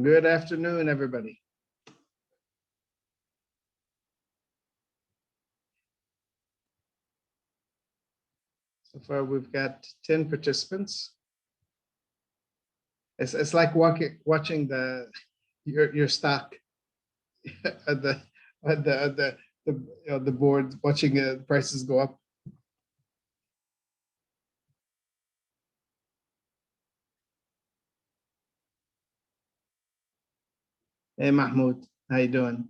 Good afternoon, everybody. So far, we've got 10 participants. It's like watching your stock at the board, watching the prices go up. Hey, Mahmoud, how you doing?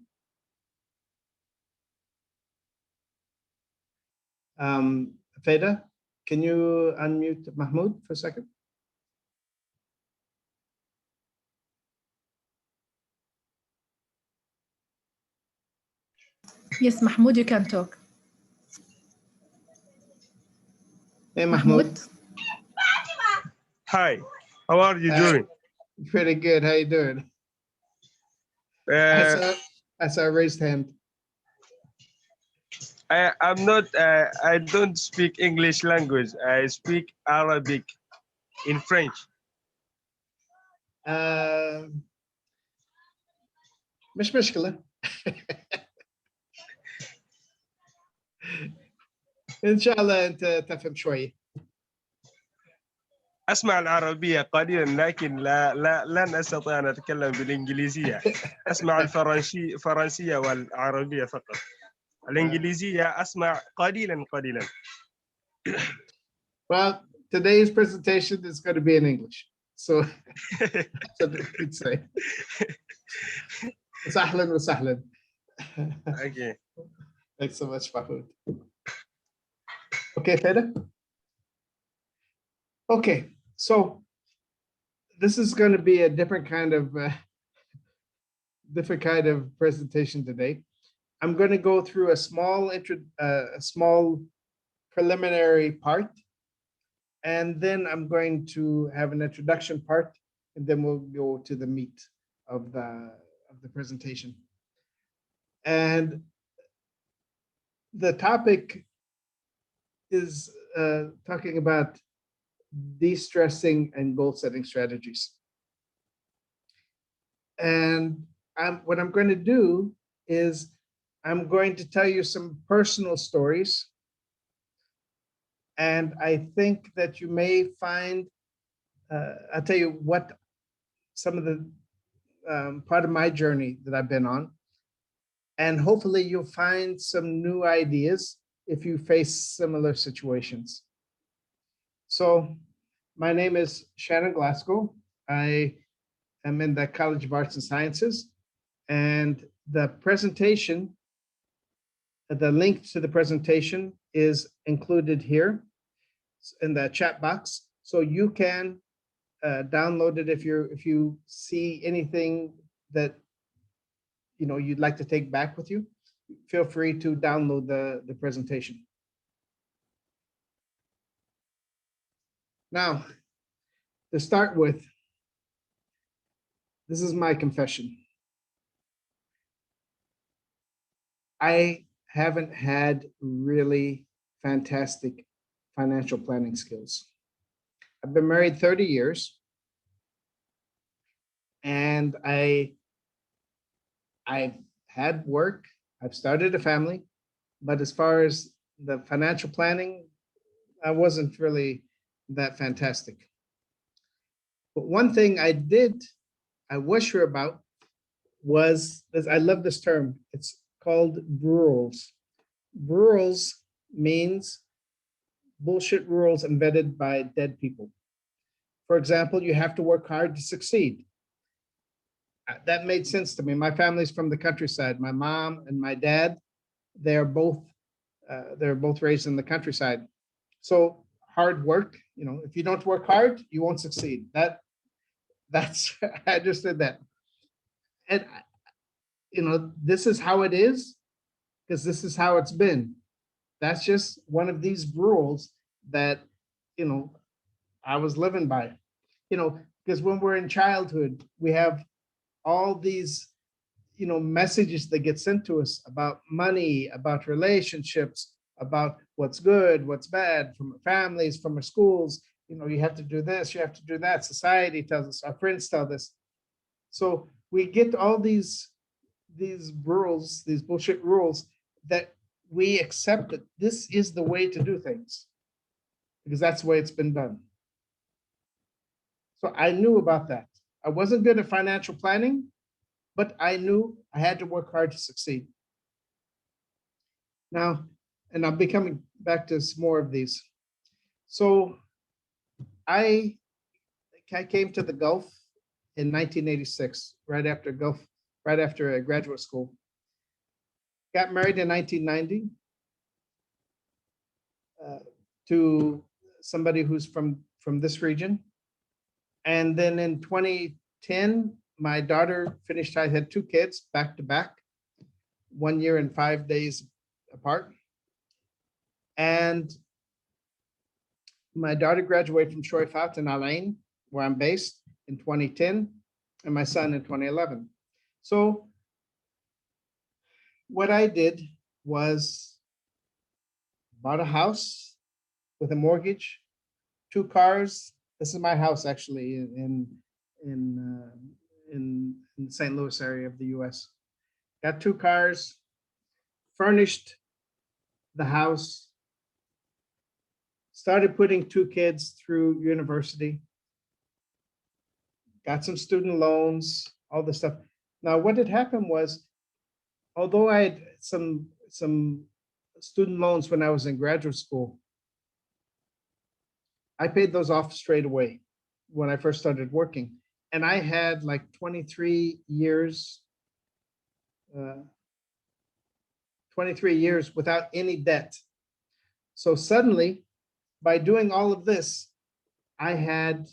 Feda, can you unmute Mahmoud for a second? Yes, Mahmoud, you can talk. Hey, Mahmoud. Hi, how are you doing? Pretty good. How you doing? I saw a raised hand. I'm not. I don't speak English language. I speak Arabic in French. مش مشكلة. إن شاء الله أنت تفهم شوي. أسمع العربية قليلا لكن لن أستطيع أن أتكلم بالإنجليزية. أسمع الفرنسية والعربية فقط. الإنجليزية أسمع قليلا. Well, today's presentation is going to be in English, so that's what I could say. Sahlan wa sahlan. Okay. Thanks so much, Mahmoud. Okay, Feda? Okay, so this is going to be a different kind of presentation today. I'm going to go through a small preliminary part, and then I'm going to have an introduction part, and then we'll go to the meat of the presentation. And the topic is talking about de-stressing and goal-setting strategies. And what I'm going to do is I'm going to tell you some personal stories. And I think that you may find, I'll tell you what some of the part of my journey that I've been on. And hopefully you'll find some new ideas if you face similar situations. So my name is Shannon Glasgow. I am in the College of Arts and Sciences, and the presentation, the link to the presentation is included here in the chat box. So you can download it if you see anything that you'd like to take back with you. Feel free to download the presentation. Now, to start with, this is my confession. I haven't had really fantastic financial planning skills. I've been married 30 years, and I've had work, I've started a family, but as far as the financial planning, I wasn't really that fantastic. But one thing I was sure about was, I love this term, it's called rules. Rules means bullshit rules invented by dead people. For example, you have to work hard to succeed. That made sense to me. My family's from the countryside. My mom and my dad, they're both raised in the countryside. So hard work, if you don't work hard, you won't succeed. That's I understood that. And this is how it is, because this is how it's been. That's just one of these rules that I was living by. Because when we're in childhood, we have all these messages that get sent to us about money, about relationships, about what's good, what's bad, from our families, from our schools. You have to do this, you have to do that. Society tells us, our friends tell us. So we get all these rules, these bullshit rules that we accept that this is the way to do things because that's the way it's been done. So I knew about that. I wasn't good at financial planning, but I knew I had to work hard to succeed. Now, and I'm becoming back to some more of these. So I came to the Gulf in 1986, right after graduate school. Got married in 1990 to somebody who's from this region. And then in 2010, my daughter finished, I had two kids back to back, 1 year and 5 days apart. And my daughter graduated from Shoy Fat in Alain, where I'm based, in 2010, and my son in 2011. So what I did was bought a house with a mortgage, 2 cars. This is my house actually in the St. Louis area of the U.S. Got 2 cars, furnished the house, started putting 2 kids through university, got some student loans, all this stuff. Now, what had happened was, although I had some student loans when I was in graduate school, I paid those off straight away when I first started working. And I had like 23 years, 23 years without any debt. So suddenly, by doing all of this, I had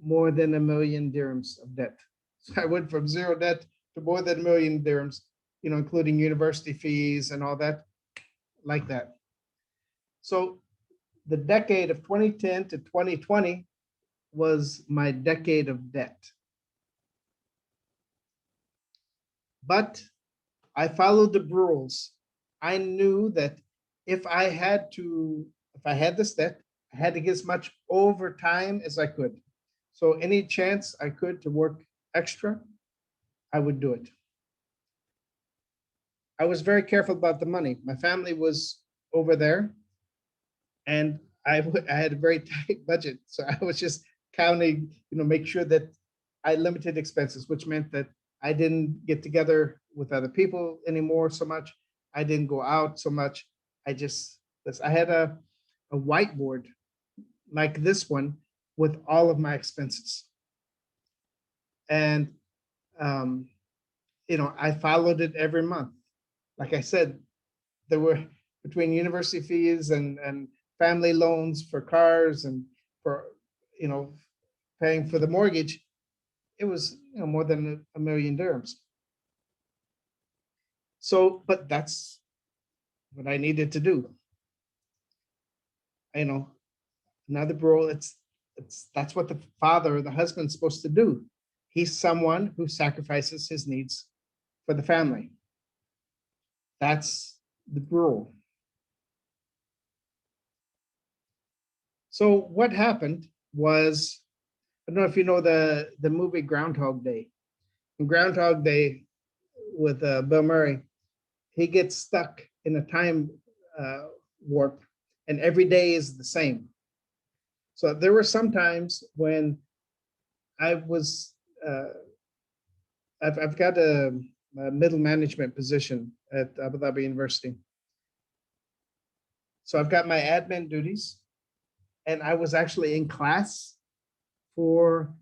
more than 1 million dirhams of debt. So I went from 0 debt to more than 1 million dirhams, including university fees and all that, like that. So the decade of 2010 to 2020 was my decade of debt. But I followed the rules. I knew that if I had this debt, I had to get as much overtime as I could. So any chance I could to work extra, I would do it. I was very careful about the money. My family was over there, and I had a very tight budget. So I was just counting, make sure that I limited expenses, which meant that I didn't get together with other people anymore so much. I didn't go out so much. I had a whiteboard like this one with all of my expenses. And, I followed it every month. Like I said, there were between university fees and family loans for cars and for, paying for the mortgage, it was more than 1 million dirhams. So, but that's what I needed to do. Another role, that's what the father or the husband's supposed to do. He's someone who sacrifices his needs for the family. That's the rule. So what happened was, I don't know if you know the movie Groundhog Day. In Groundhog Day with Bill Murray, he gets stuck in a time warp, and every day is the same. So there were some times when I was, I've got a middle management position at Abu Dhabi University. So I've got my admin duties, and I was actually in class for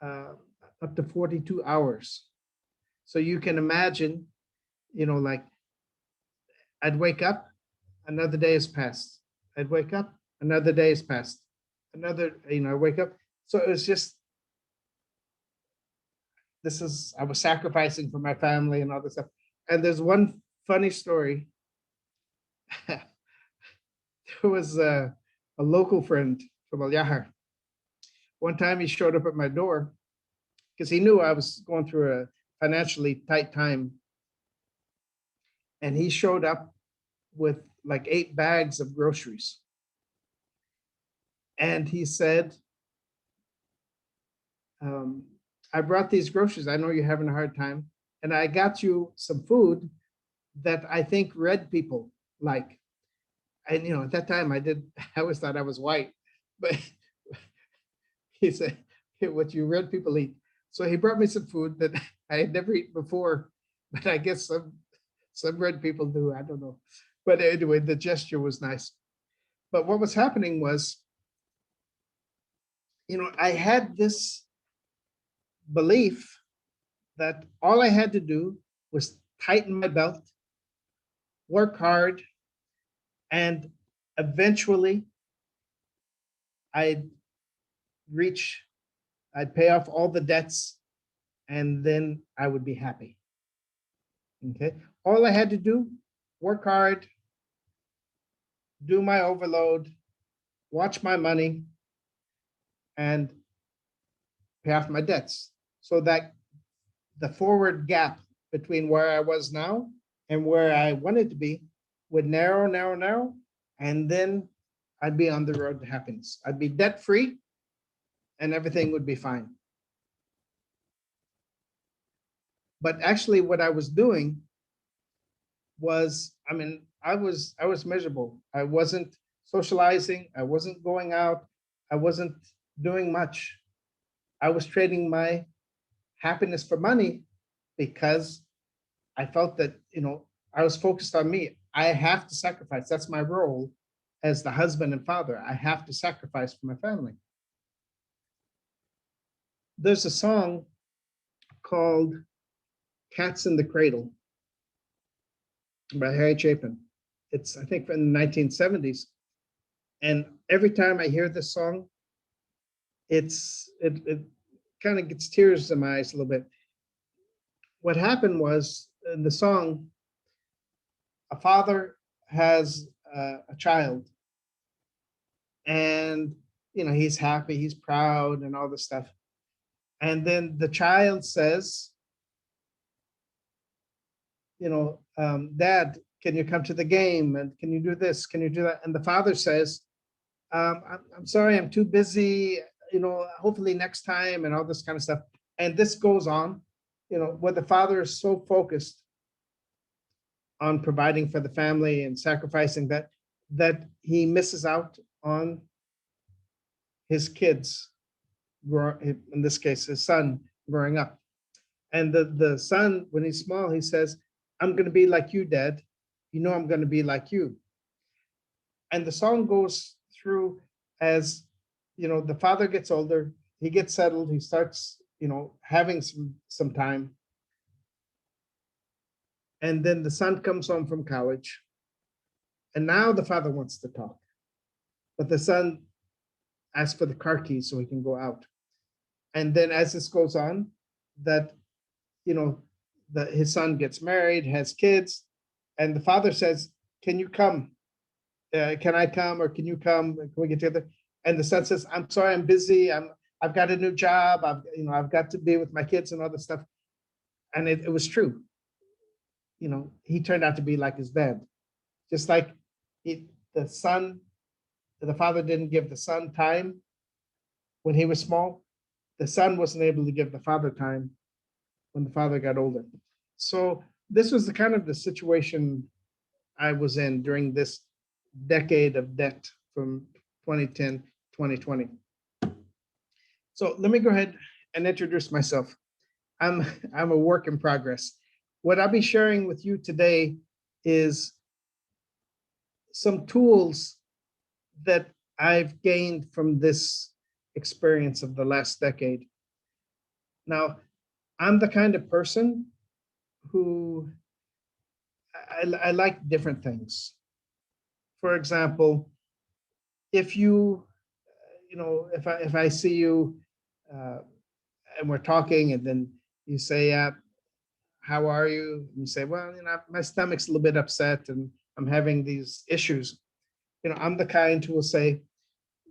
up to 42 hours. So you can imagine, like I'd wake up, another day has passed. I'd wake up, another day has passed. I wake up. So it was just, I was sacrificing for my family and all this stuff. And there's one funny story. There was a local friend from Al Yahar. One time he showed up at my door because he knew I was going through a financially tight time. And he showed up with like 8 bags of groceries. And he said, I brought these groceries. I know you're having a hard time. And I got you some food that I think red people like. And, at that time I always thought I was white, but he said, "Hey, what you red people eat." So he brought me some food that I had never eaten before, but I guess some red people do. I don't know. But anyway, the gesture was nice. But what was happening was, I had this belief that all I had to do was tighten my belt, work hard, and eventually I'd reach, I'd pay off all the debts, and then I would be happy. Okay. All I had to do, work hard, do my overload, watch my money, and pay off my debts. So that the forward gap between where I was now and where I wanted to be would narrow, narrow, narrow. And then I'd be on the road to happiness. I'd be debt free and everything would be fine. But actually, what I was doing was, I was miserable. I wasn't socializing. I wasn't going out. I wasn't doing much. I was trading my happiness for money because I felt that, I was focused on me. I have to sacrifice. That's my role as the husband and father. I have to sacrifice for my family. There's a song called Cats in the Cradle by Harry Chapin. It's, I think, from the 1970s. And every time I hear this song, it kind of gets tears in my eyes a little bit. What happened was, in the song, a father has a child, and he's happy, he's proud, and all this stuff. And then the child says, "Dad, can you come to the game? And can you do this? Can you do that?" And the father says, I'm sorry, I'm too busy, hopefully next time," and all this kind of stuff. And this goes on, where the father is so focused on providing for the family and sacrificing that he misses out on his kids, in this case, his son growing up. And the son, when he's small, he says, "I'm going to be like you, Dad. I'm going to be like you." And the song goes through as, the father gets older, he gets settled, he starts, having some time. And then the son comes home from college. And now the father wants to talk. But the son asks for the car keys so he can go out. And then as this goes on, that, his son gets married, has kids, and the father says, "Can you come? Can I come, or can you come? Can we get together?" And the son says, "I'm sorry, I'm busy. I've got a new job. I've got to be with my kids and all this stuff." And it was true. He turned out to be like his dad. Just like the father didn't give the son time when he was small, the son wasn't able to give the father time when the father got older. So this was the situation I was in during this decade of debt from 2010 to 2020. So let me go ahead and introduce myself. I'm a work in progress. What I'll be sharing with you today is some tools that I've gained from this experience of the last decade. Now, I'm the kind of person who I like different things. For example, if if I see you and we're talking, and then you say, "How are you?" And you say, "Well, my stomach's a little bit upset and I'm having these issues." I'm the kind who will say,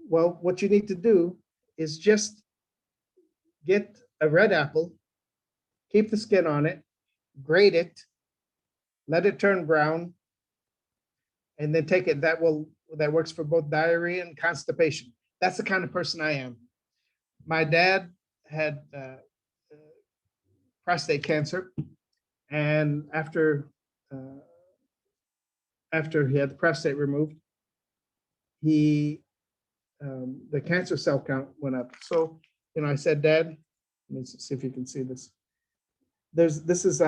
"Well, what you need to do is just get a red apple, keep the skin on it, grate it, let it turn brown, and then take it." That works for both diarrhea and constipation. That's the kind of person I am. My dad had prostate cancer. And after he had the prostate removed, the cancer cell count went up. So, I said, Dad, let me see if you can see this. This is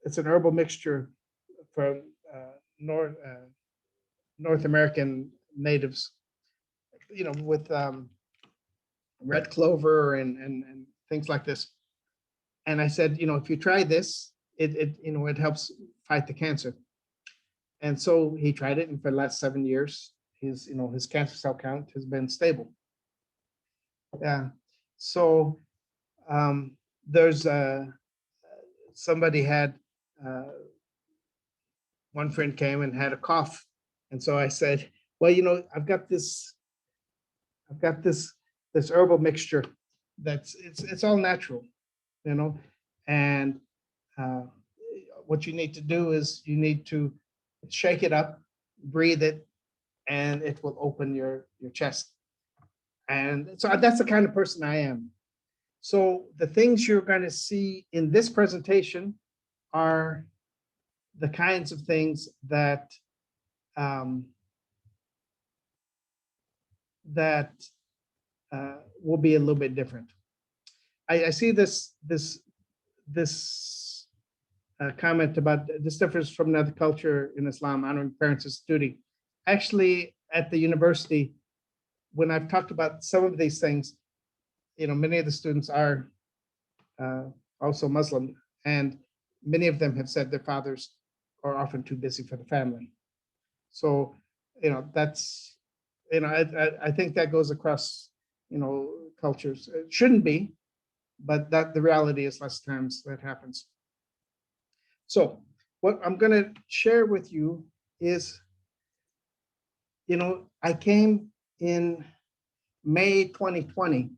it's an herbal mixture from North American natives, with red clover and things like this. And I said, if you try this, it helps fight the cancer. And so he tried it, and for the last 7 years, his cancer cell count has been stable. Yeah. So there's somebody had one friend came and had a cough, and so I said, well, I've got this herbal mixture that's it's all natural, and what you need to do is you need to shake it up, breathe it, and it will open your chest. And so that's the kind of person I am. So the things you're going to see in this presentation are the kinds of things that will be a little bit different. I see this comment about this differs from another culture in Islam, honoring parents is duty. Actually, at the university, when I've talked about some of these things, many of the students are also Muslim, and many of them have said their fathers are often too busy for the family. So, that's, I think that goes across, cultures. It shouldn't be, but that the reality is less times that happens. So what I'm going to share with you is, I came in May 2020,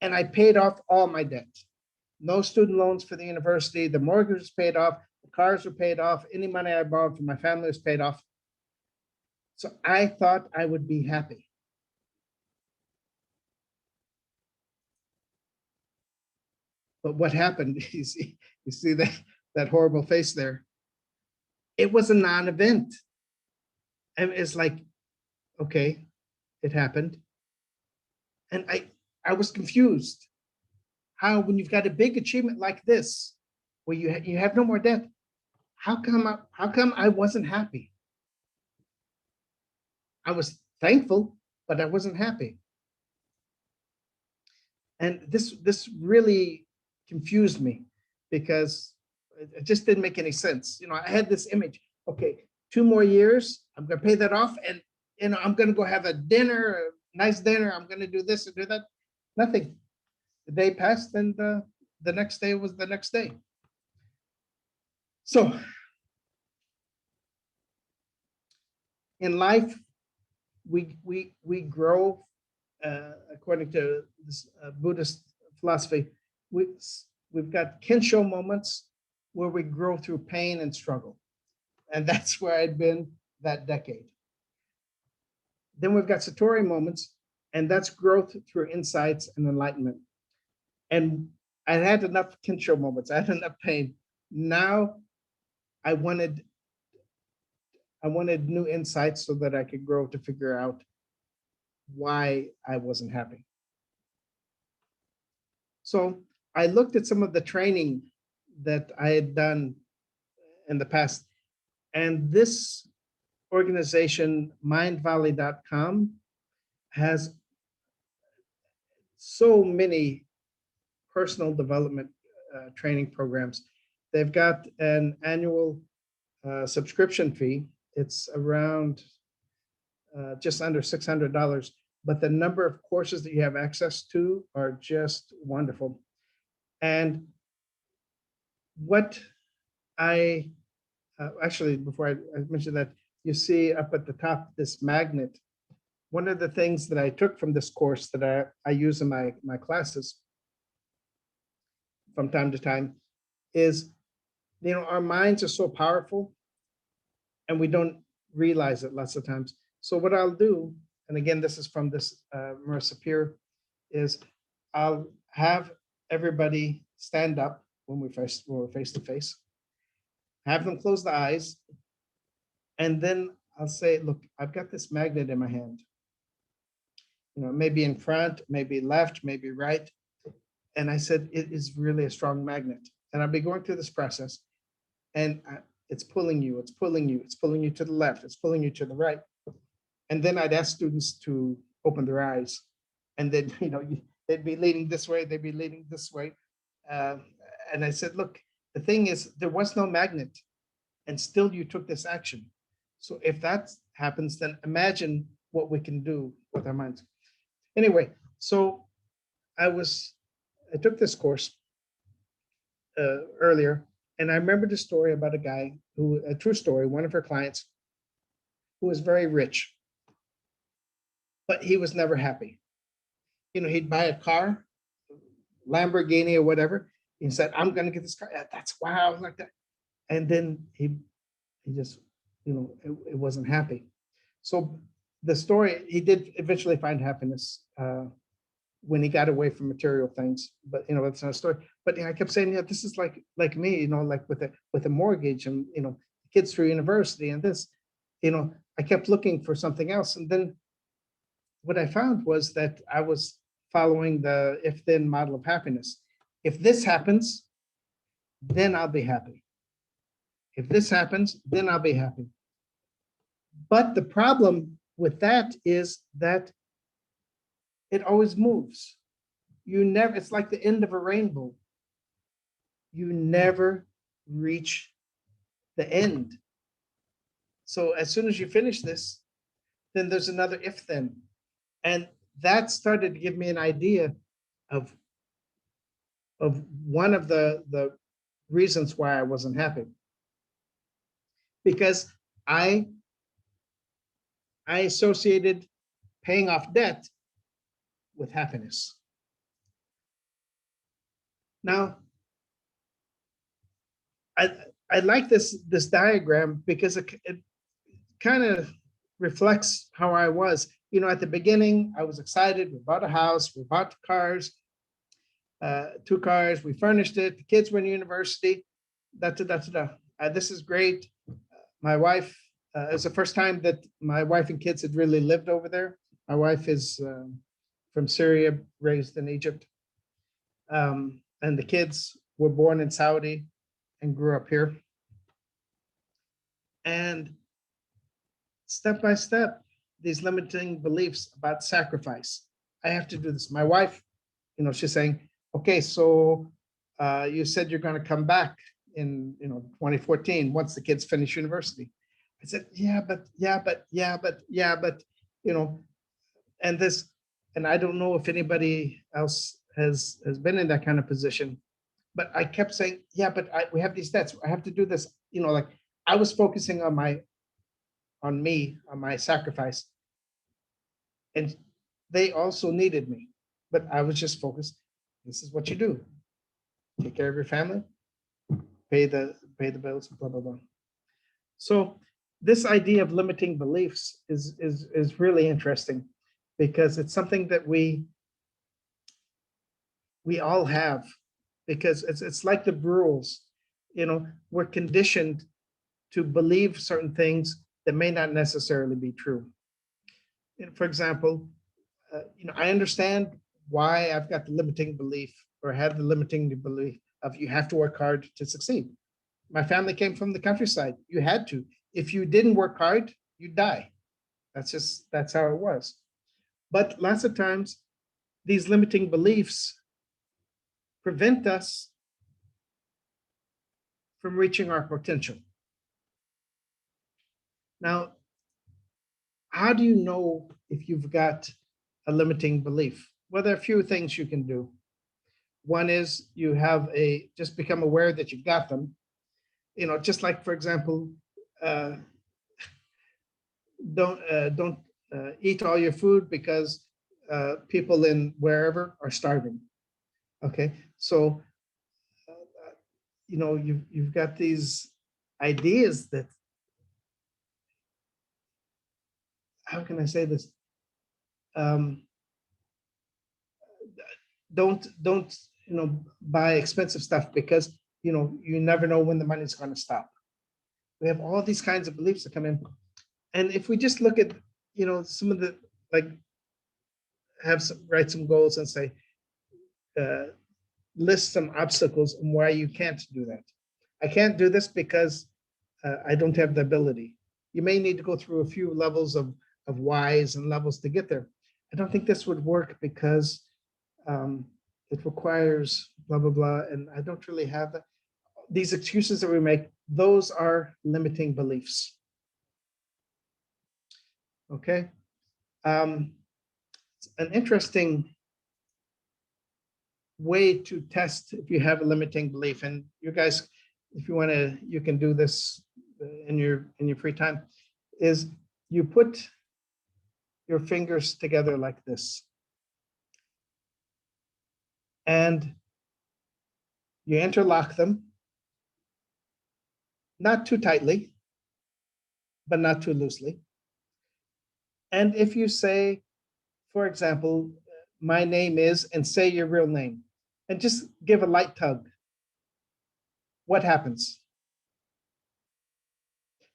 and I paid off all my debt. No student loans for the university. The mortgage was paid off. The cars were paid off. Any money I borrowed from my family was paid off. So I thought I would be happy. But what happened? You see that horrible face there. It was a non-event. And it's like, okay, it happened. And I was confused. How, when you've got a big achievement like this, where you have no more debt, how come I wasn't happy? I was thankful, but I wasn't happy. And this really confused me, because it just didn't make any sense. I had this image. Okay, 2 more years, I'm going to pay that off, and I'm going to go have a nice dinner. I'm going to do this and do that. Nothing. The day passed, and the next day was the next day. So in life, we grow according to this Buddhist philosophy. We've got Kensho moments where we grow through pain and struggle, and that's where I'd been that decade. Then we've got Satori moments, and that's growth through insights and enlightenment. And I had enough Kensho moments. I had enough pain. Now I wanted new insights so that I could grow to figure out why I wasn't happy. So I looked at some of the training that I had done in the past, and this organization, mindvalley.com, has so many personal development training programs. They've got an annual subscription fee. It's around just under $600, but the number of courses that you have access to are just wonderful. And what actually, before I mention that, you see up at the top this magnet. One of the things that I took from this course that I use in my classes from time to time is, our minds are so powerful, and we don't realize it lots of times. So what I'll do, and again, this is from this Marissa Peer, is I'll have everybody stand up when we were face to face, have them close the eyes, and then I'll say, look, I've got this magnet in my hand. Maybe in front, maybe left, maybe right. And I said, it is really a strong magnet. And I'll be going through this process, and it's pulling you, it's pulling you, it's pulling you to the left, it's pulling you to the right. And then I'd ask students to open their eyes, and then, they'd be leaning this way, they'd be leaning this way. And I said, look, the thing is, there was no magnet, and still you took this action. So if that happens, then imagine what we can do with our minds. Anyway, so I took this course earlier, and I remembered a story about a guy a true story, one of her clients who was very rich, but he was never happy. He'd buy a car, Lamborghini or whatever. He said, I'm going to get this car. That's wow, like that. And then he just, it wasn't happy. So the story, he did eventually find happiness when he got away from material things, but that's not a story. But I kept saying, this is like me, like with a mortgage and kids through university and this, I kept looking for something else. And then what I found was that I was following the if-then model of happiness. If this happens, then I'll be happy. If this happens, then I'll be happy. But the problem with that is that it always moves. It's like the end of a rainbow. You never reach the end. So as soon as you finish this, then there's another if then. And that started to give me an idea of one of the reasons why I wasn't happy. Because I associated paying off debt with happiness. Now, I like this diagram because it kind of reflects how I was. At the beginning, I was excited. We bought a house, we bought cars, 2 cars, we furnished it. The kids were in university. This is great. My wife, it was the first time that my wife and kids had really lived over there. My wife is from Syria, raised in Egypt. And the kids were born in Saudi and grew up here. And step by step, these limiting beliefs about sacrifice. I have to do this. My wife, she's saying, okay, so you said you're going to come back in 2014 once the kids finish university. I said, but and I don't know if anybody else has been in that kind of position, but I kept saying, but we have these debts. I have to do this. Like I was focusing on my sacrifice, and they also needed me, but I was just focused. This is what you do. Take care of your family, pay the bills, blah, blah, blah. So this idea of limiting beliefs is really interesting because it's something that we all have, because it's like the rules. We're conditioned to believe certain things that may not necessarily be true. For example, I understand why I've got the limiting belief, or have the limiting belief of you have to work hard to succeed. My family came from the countryside. You had to. If you didn't work hard, you'd die. That's how it was. But lots of times, these limiting beliefs prevent us from reaching our potential. Now, how do you know if you've got a limiting belief? Well, there are a few things you can do. One is you just become aware that you've got them. Just like, for example, don't eat all your food because people in wherever are starving. Okay, so you've got these ideas that, how can I say this? Don't buy expensive stuff because, you never know when the money's going to stop. We have all these kinds of beliefs that come in. And if we just look at, some of the, like, write some goals and say, list some obstacles and why you can't do that. I can't do this because I don't have the ability. You may need to go through a few levels of whys and levels to get there. I don't think this would work because it requires blah, blah, blah. And I don't really have that. These excuses that we make, those are limiting beliefs. Okay. An interesting way to test if you have a limiting belief, and you guys, if you want to, you can do this in your free time, is you put your fingers together like this, and you interlock them, not too tightly, but not too loosely. And if you say, for example, my name is, and say your real name, and just give a light tug, what happens?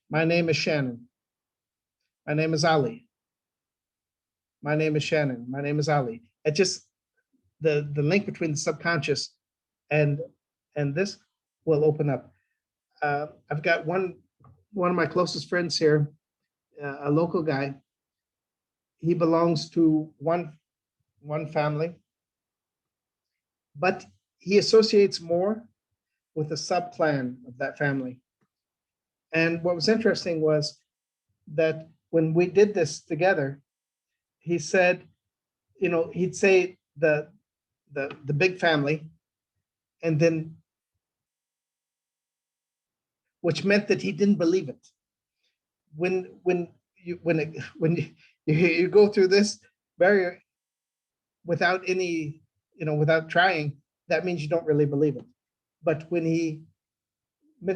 My name is Shannon. My name is Ali. My name is Shannon. My name is Ali. It just, the link between the subconscious and this will open up. I've got one of my closest friends here, a local guy. He belongs to one family, but he associates more with the sub-clan of that family. And what was interesting was that when we did this together, he said, he'd say the big family, and then, which meant that he didn't believe it. When you go through this barrier without any, without trying, that means you don't really believe it. But when he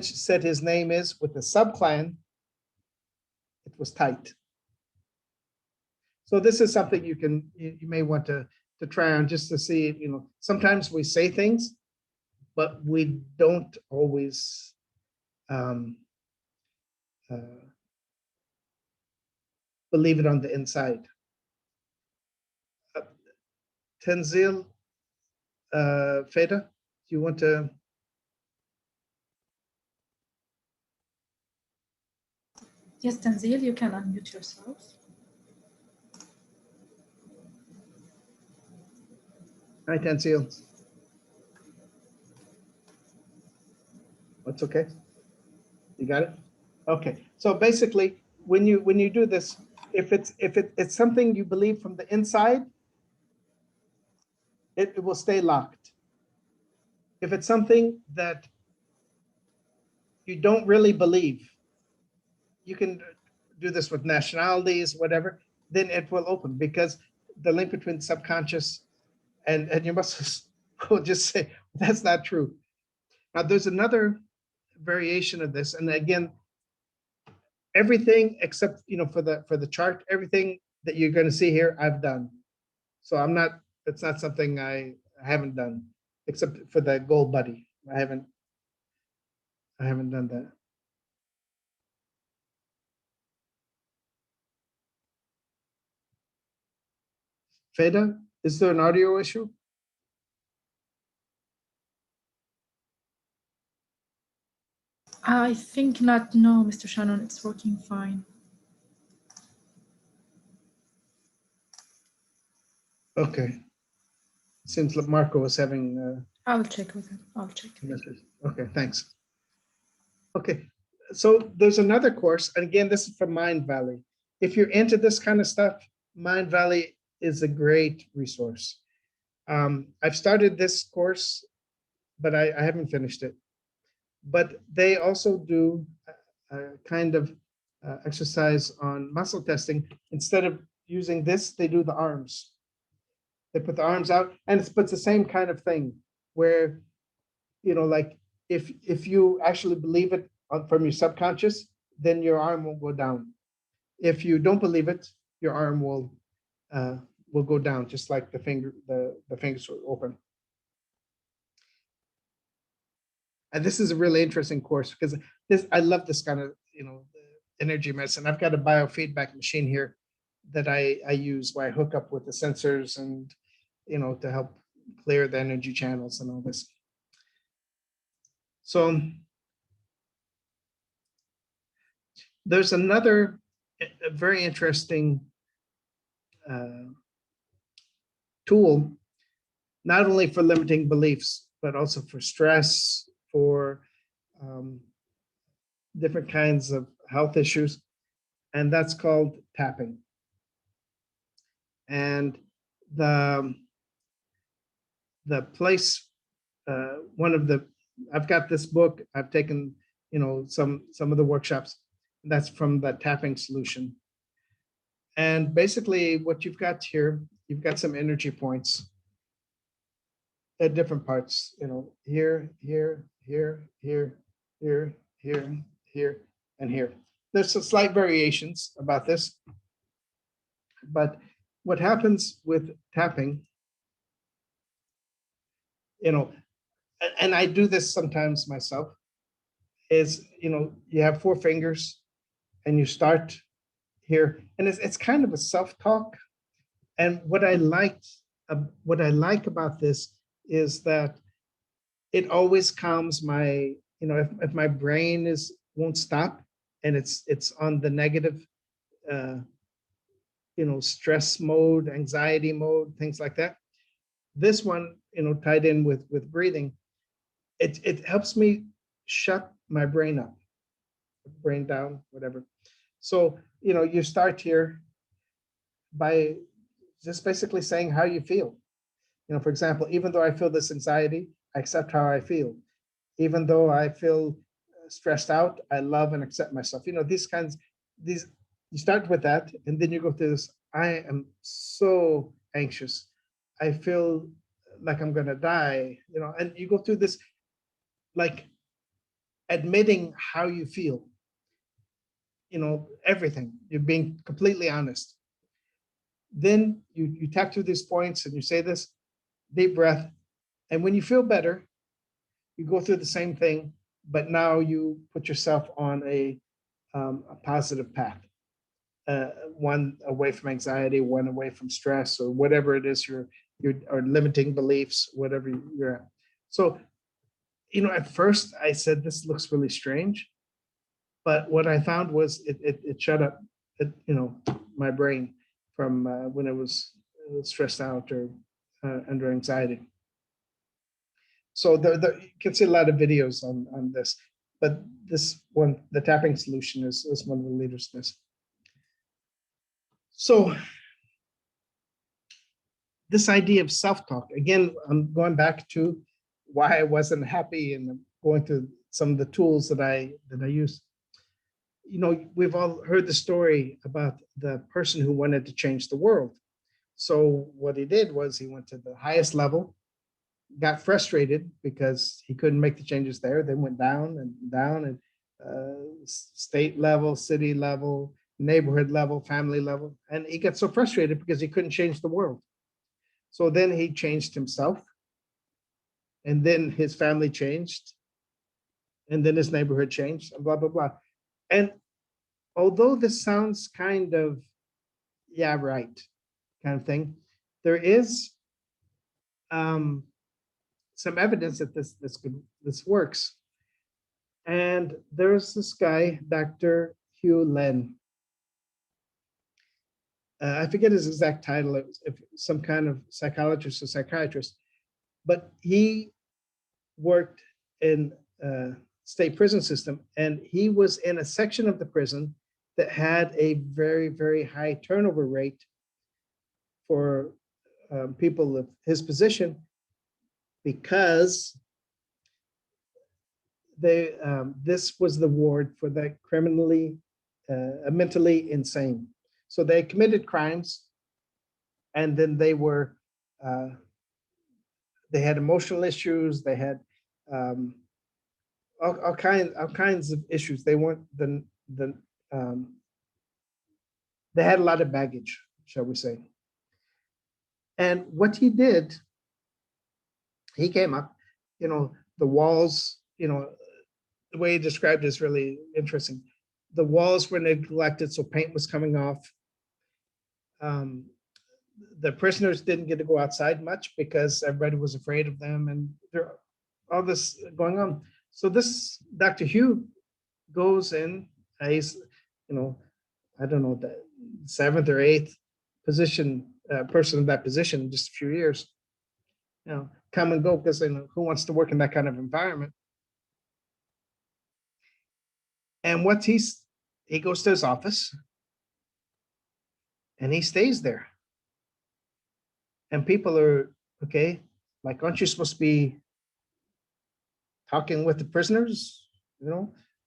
said his name is with the sub-clan, it was tight. So this is something you may want to try on, just to see, sometimes we say things, but we don't always believe it on the inside. Tenzil, Feda, do you want to? Yes, Tanzil, you can unmute yourself. Hi, Tenzil. That's okay. You got it? Okay. So basically, when you do this, if it's something you believe from the inside, it will stay locked. If it's something that you don't really believe, you can do this with nationalities, whatever, then it will open, because the link between subconscious and you must will just say, that's not true. Now, there's another variation of this. And again, everything except, for the chart, everything that you're going to see here, I've done. So it's not something I haven't done, except for the goal buddy. I haven't done that. Feda, is there an audio issue? I think not. No, Mr. Shannon, it's working fine. Okay. Seems like Marco was having. I'll check with him. I'll check. Okay, thanks. Okay, so there's another course, and again, this is from Mind Valley. If you're into this kind of stuff, Mind Valley is a great resource. I've started this course, but I haven't finished it. But they also do a kind of exercise on muscle testing. Instead of using this, they do the arms. They put the arms out, and it's the same kind of thing where, like if you actually believe it from your subconscious, then your arm will go down. If you don't believe it, your arm will go down, just like the fingers will open. And this is a really interesting course because I love this kind of, energy medicine. I've got a biofeedback machine here that I use where I hook up with the sensors and, to help clear the energy channels and all this. So there's another very interesting tool, not only for limiting beliefs, but also for stress, for different kinds of health issues, and that's called tapping. And the place, I've got this book, I've taken, some of the workshops, that's from the tapping solution. And basically what you've got here, you've got some energy points at different parts, here, here, here, here, here, here, here, and here. There's some slight variations about this, but what happens with tapping, and I do this sometimes myself, is, you have 4 fingers and you start here, and it's kind of a self-talk. And what I like about this is that it always calms my, if my brain won't stop and it's on the negative, stress mode, anxiety mode, things like that. This one, tied in with breathing, it helps me shut my brain up, brain down, whatever. So, you start here by just basically saying how you feel. For example, even though I feel this anxiety, I accept how I feel. Even though I feel stressed out, I love and accept myself. These, you start with that, and then you go through this. I am so anxious. I feel like I'm gonna die, and you go through this, like admitting how you feel, everything. You're being completely honest. Then you tap through these points and you say this, deep breath. And when you feel better, you go through the same thing, but now you put yourself on a positive path. One away from anxiety, one away from stress, or whatever it is or limiting beliefs, whatever you're at. So, at first I said, this looks really strange, but what I found was it shut up, my brain from when it was stressed out or under anxiety. So you can see a lot of videos on this, but this one, the tapping solution, is one of the leaders in this. So this idea of self-talk, again, I'm going back to why I wasn't happy and going through some of the tools that I use. We've all heard the story about the person who wanted to change the world. So what he did was he went to the highest level, got frustrated because he couldn't make the changes there, then went down and state level, city level, neighborhood level, family level. And he got so frustrated because he couldn't change the world. So then he changed himself, and then his family changed, and then his neighborhood changed, and blah, blah, blah. And although this sounds kind of, yeah, right, kind of thing, there is some evidence that this works. And there's this guy, Dr. Hugh Len. I forget his exact title, if some kind of psychologist or psychiatrist, but he worked in state prison system, and he was in a section of the prison that had a very, very high turnover rate for people of his position, because this was the ward for the criminally, mentally insane. So they committed crimes, and then they had emotional issues. They had all kinds of issues. They weren't they had a lot of baggage, shall we say. And what he did, he came up, the walls the way he described it is really interesting. The walls were neglected, so paint was coming off. The prisoners didn't get to go outside much because everybody was afraid of them, and there all this going on. So this Dr. Hugh goes in, he's, I don't know, the seventh or eighth person in that position in just a few years. Come and go, because who wants to work in that kind of environment? And he goes to his office and he stays there. And people are, okay, like, aren't you supposed to be talking with the prisoners?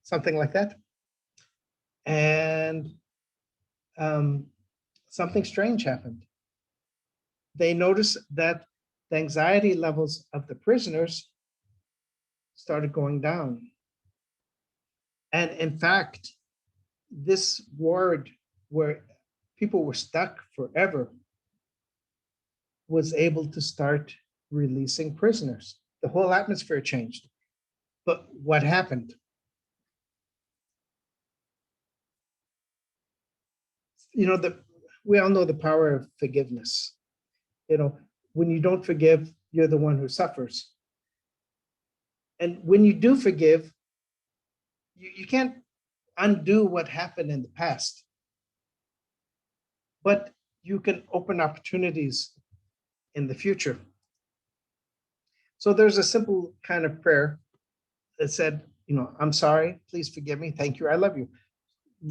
Something like that. And something strange happened. They noticed that the anxiety levels of the prisoners started going down. And in fact, this ward where people were stuck forever was able to start releasing prisoners. The whole atmosphere changed. But what happened? We all know the power of forgiveness. When you don't forgive, you're the one who suffers. And when you do forgive, you can't undo what happened in the past, but you can open opportunities in the future. So there's a simple kind of prayer that said, I'm sorry, please forgive me, thank you, I love you.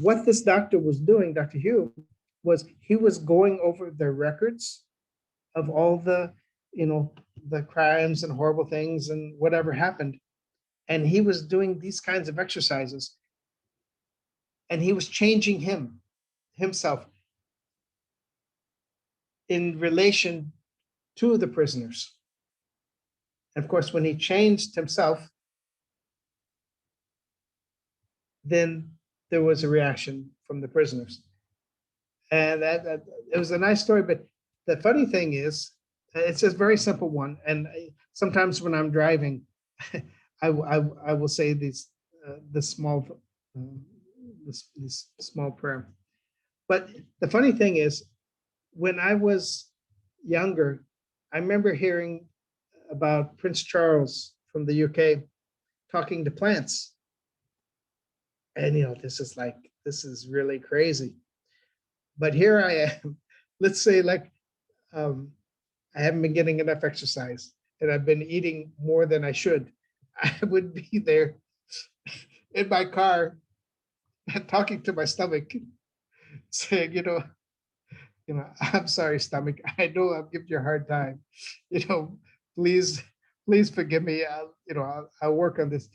What this doctor was doing, Dr. Hugh, was he was going over the records of all the crimes and horrible things and whatever happened. And he was doing these kinds of exercises. And he was changing himself in relation to the prisoners. And of course, when he changed himself, then there was a reaction from the prisoners. And that it was a nice story. But the funny thing is, it's a very simple one. And sometimes when I'm driving, I will say this small prayer. But the funny thing is, when I was younger, I remember hearing about Prince Charles from the UK talking to plants. And this is really crazy. But here I am. Let's say, I haven't been getting enough exercise and I've been eating more than I should. I would be there in my car talking to my stomach, saying, I'm sorry, stomach. I know I'm giving you a hard time. Please forgive me. I'll work on this.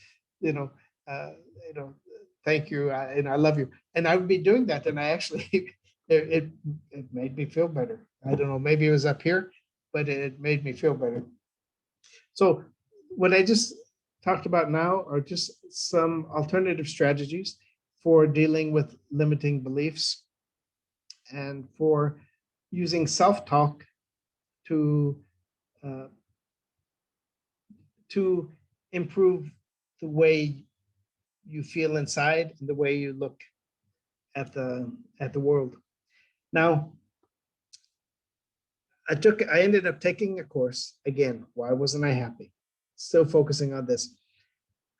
Thank you, and I love you. And I would be doing that, and I actually, it made me feel better. I don't know, maybe it was up here, but it made me feel better. So what I just talked about now are just some alternative strategies for dealing with limiting beliefs and for using self-talk to improve the way you feel inside and the way you look at the world. Now, I ended up taking a course again. Why wasn't I happy? Still focusing on this.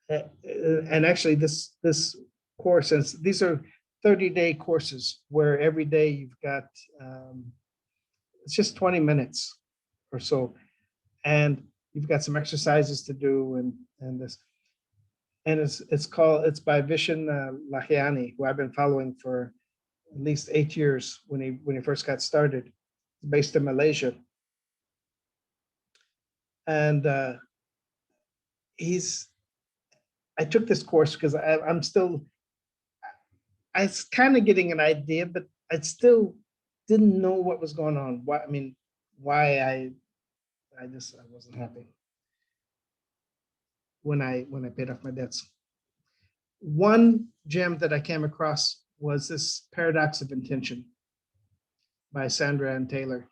And actually this course, and these are 30-day courses where every day you've got, it's just 20 minutes or so. And you've got some exercises to do and this. And it's by Vishen Lakhiani, who I've been following for at least 8 years when he first got started. He's based in Malaysia. And I took this course because I was kind of getting an idea, but I still didn't know what was going on. Why I wasn't happy when I paid off my debts. One gem that I came across was this Paradox of Intention by Sandra and Taylor.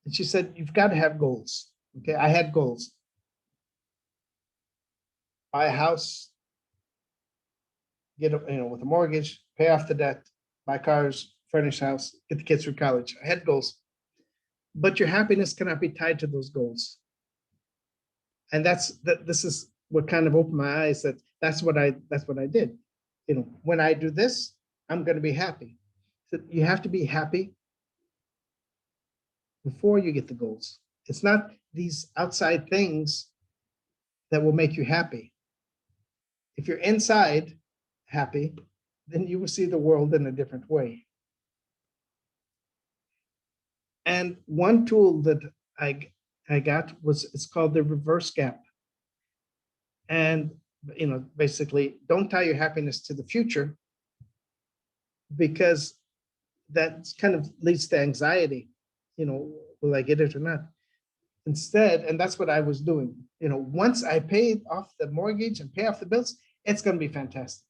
And she said, you've got to have goals. Okay, I had goals. buy a house, get a, with a mortgage, pay off the debt, buy cars, furnish house, get the kids through college. I had goals, but your happiness cannot be tied to those goals. And this is what kind of opened my eyes that that's what I did. When I do this, I'm going to be happy. So you have to be happy before you get the goals. It's not these outside things that will make you happy. If you're inside happy, then you will see the world in a different way. And one tool that I got it's called the reverse gap. And basically, don't tie your happiness to the future, because that kind of leads to anxiety. Will I get it or not? Instead, and that's what I was doing. Once I paid off the mortgage and pay off the bills, it's going to be fantastic.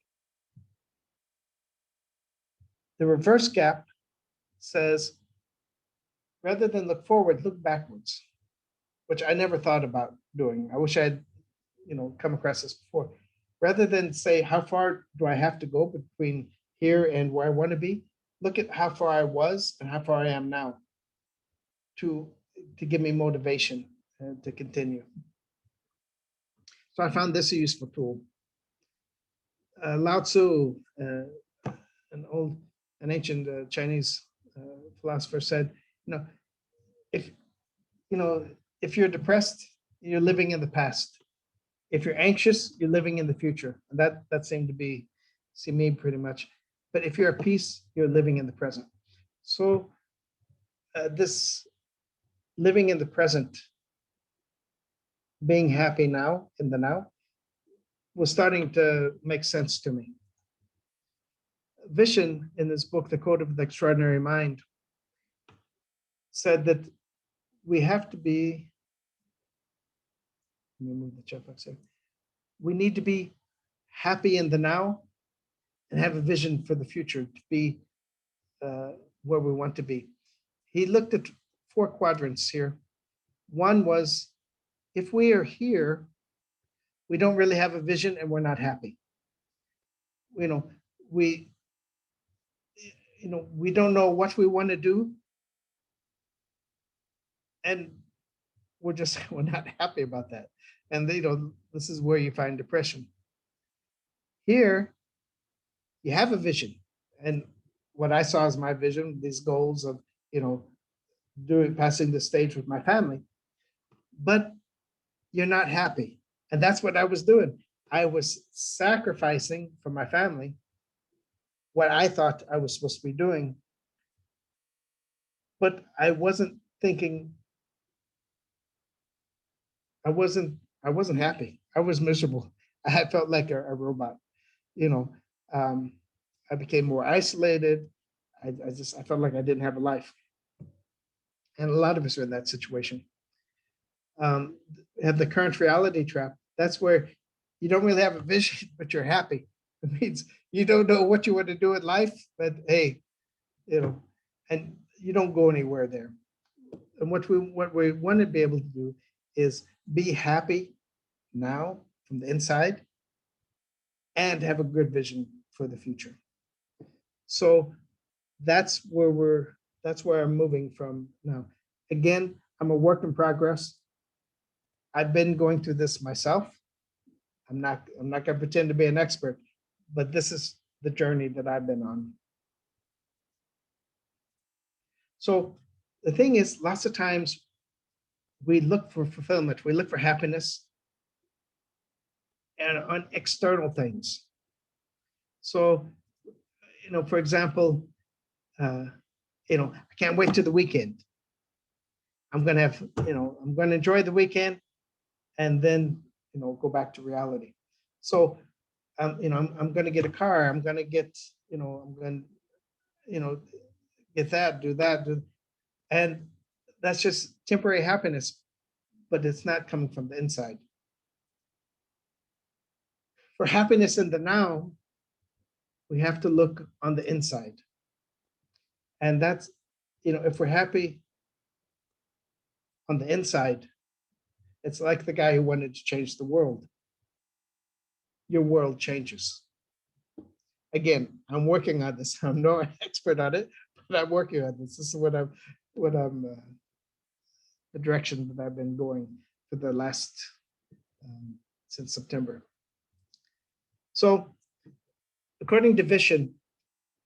The reverse gap says, rather than look forward, look backwards, which I never thought about doing. I wish I had, come across this before. Rather than say, how far do I have to go between here and where I want to be? Look at how far I was and how far I am now to give me motivation to continue. So I found this a useful tool. Lao Tzu, an ancient Chinese philosopher, said, if you're depressed, you're living in the past. If you're anxious, you're living in the future. And that seemed to be me pretty much. But if you're at peace, you're living in the present. So this living in the present, being happy now, in the now, was starting to make sense to me. Vishen, in his book, The Code of the Extraordinary Mind, said that we have to be, let me move the chat box here. We need to be happy in the now and have a vision for the future to be where we want to be. He looked at 4 quadrants here. One was, if we are here, we don't really have a vision and we're not happy. We don't know what we want to do, and we're not happy about that. And this is where you find depression. Here, you have a vision, and what I saw as my vision, these goals of passing the stage with my family, but you're not happy, and that's what I was doing. I was sacrificing for my family what I thought I was supposed to be doing, but I wasn't thinking. I wasn't happy. I was miserable. I felt like a robot. I became more isolated. I felt like I didn't have a life. And a lot of us are in that situation. Have the current reality trap. That's where you don't really have a vision, but you're happy. It means you don't know what you want to do in life, but hey, and you don't go anywhere there. And what we want to be able to do is be happy now from the inside and have a good vision for the future. So that's where I'm moving from now. Again, I'm a work in progress. I've been going through this myself. I'm not going to pretend to be an expert, but this is the journey that I've been on. So the thing is, lots of times we look for fulfillment, we look for happiness and on external things. So, for example, I can't wait to the weekend. I'm going to have, I'm going to enjoy the weekend and then, go back to reality. So, I'm going to get a car. I'm going to get, I'm going to, get that, do that. And that's just temporary happiness, but it's not coming from the inside. For happiness in the now, we have to look on the inside. And that's, if we're happy on the inside, it's like the guy who wanted to change the world. your world changes. Again, I'm working on this. I'm no expert on it, but I'm working on this. This is what the direction that I've been going for the last since September. So, according to Vision,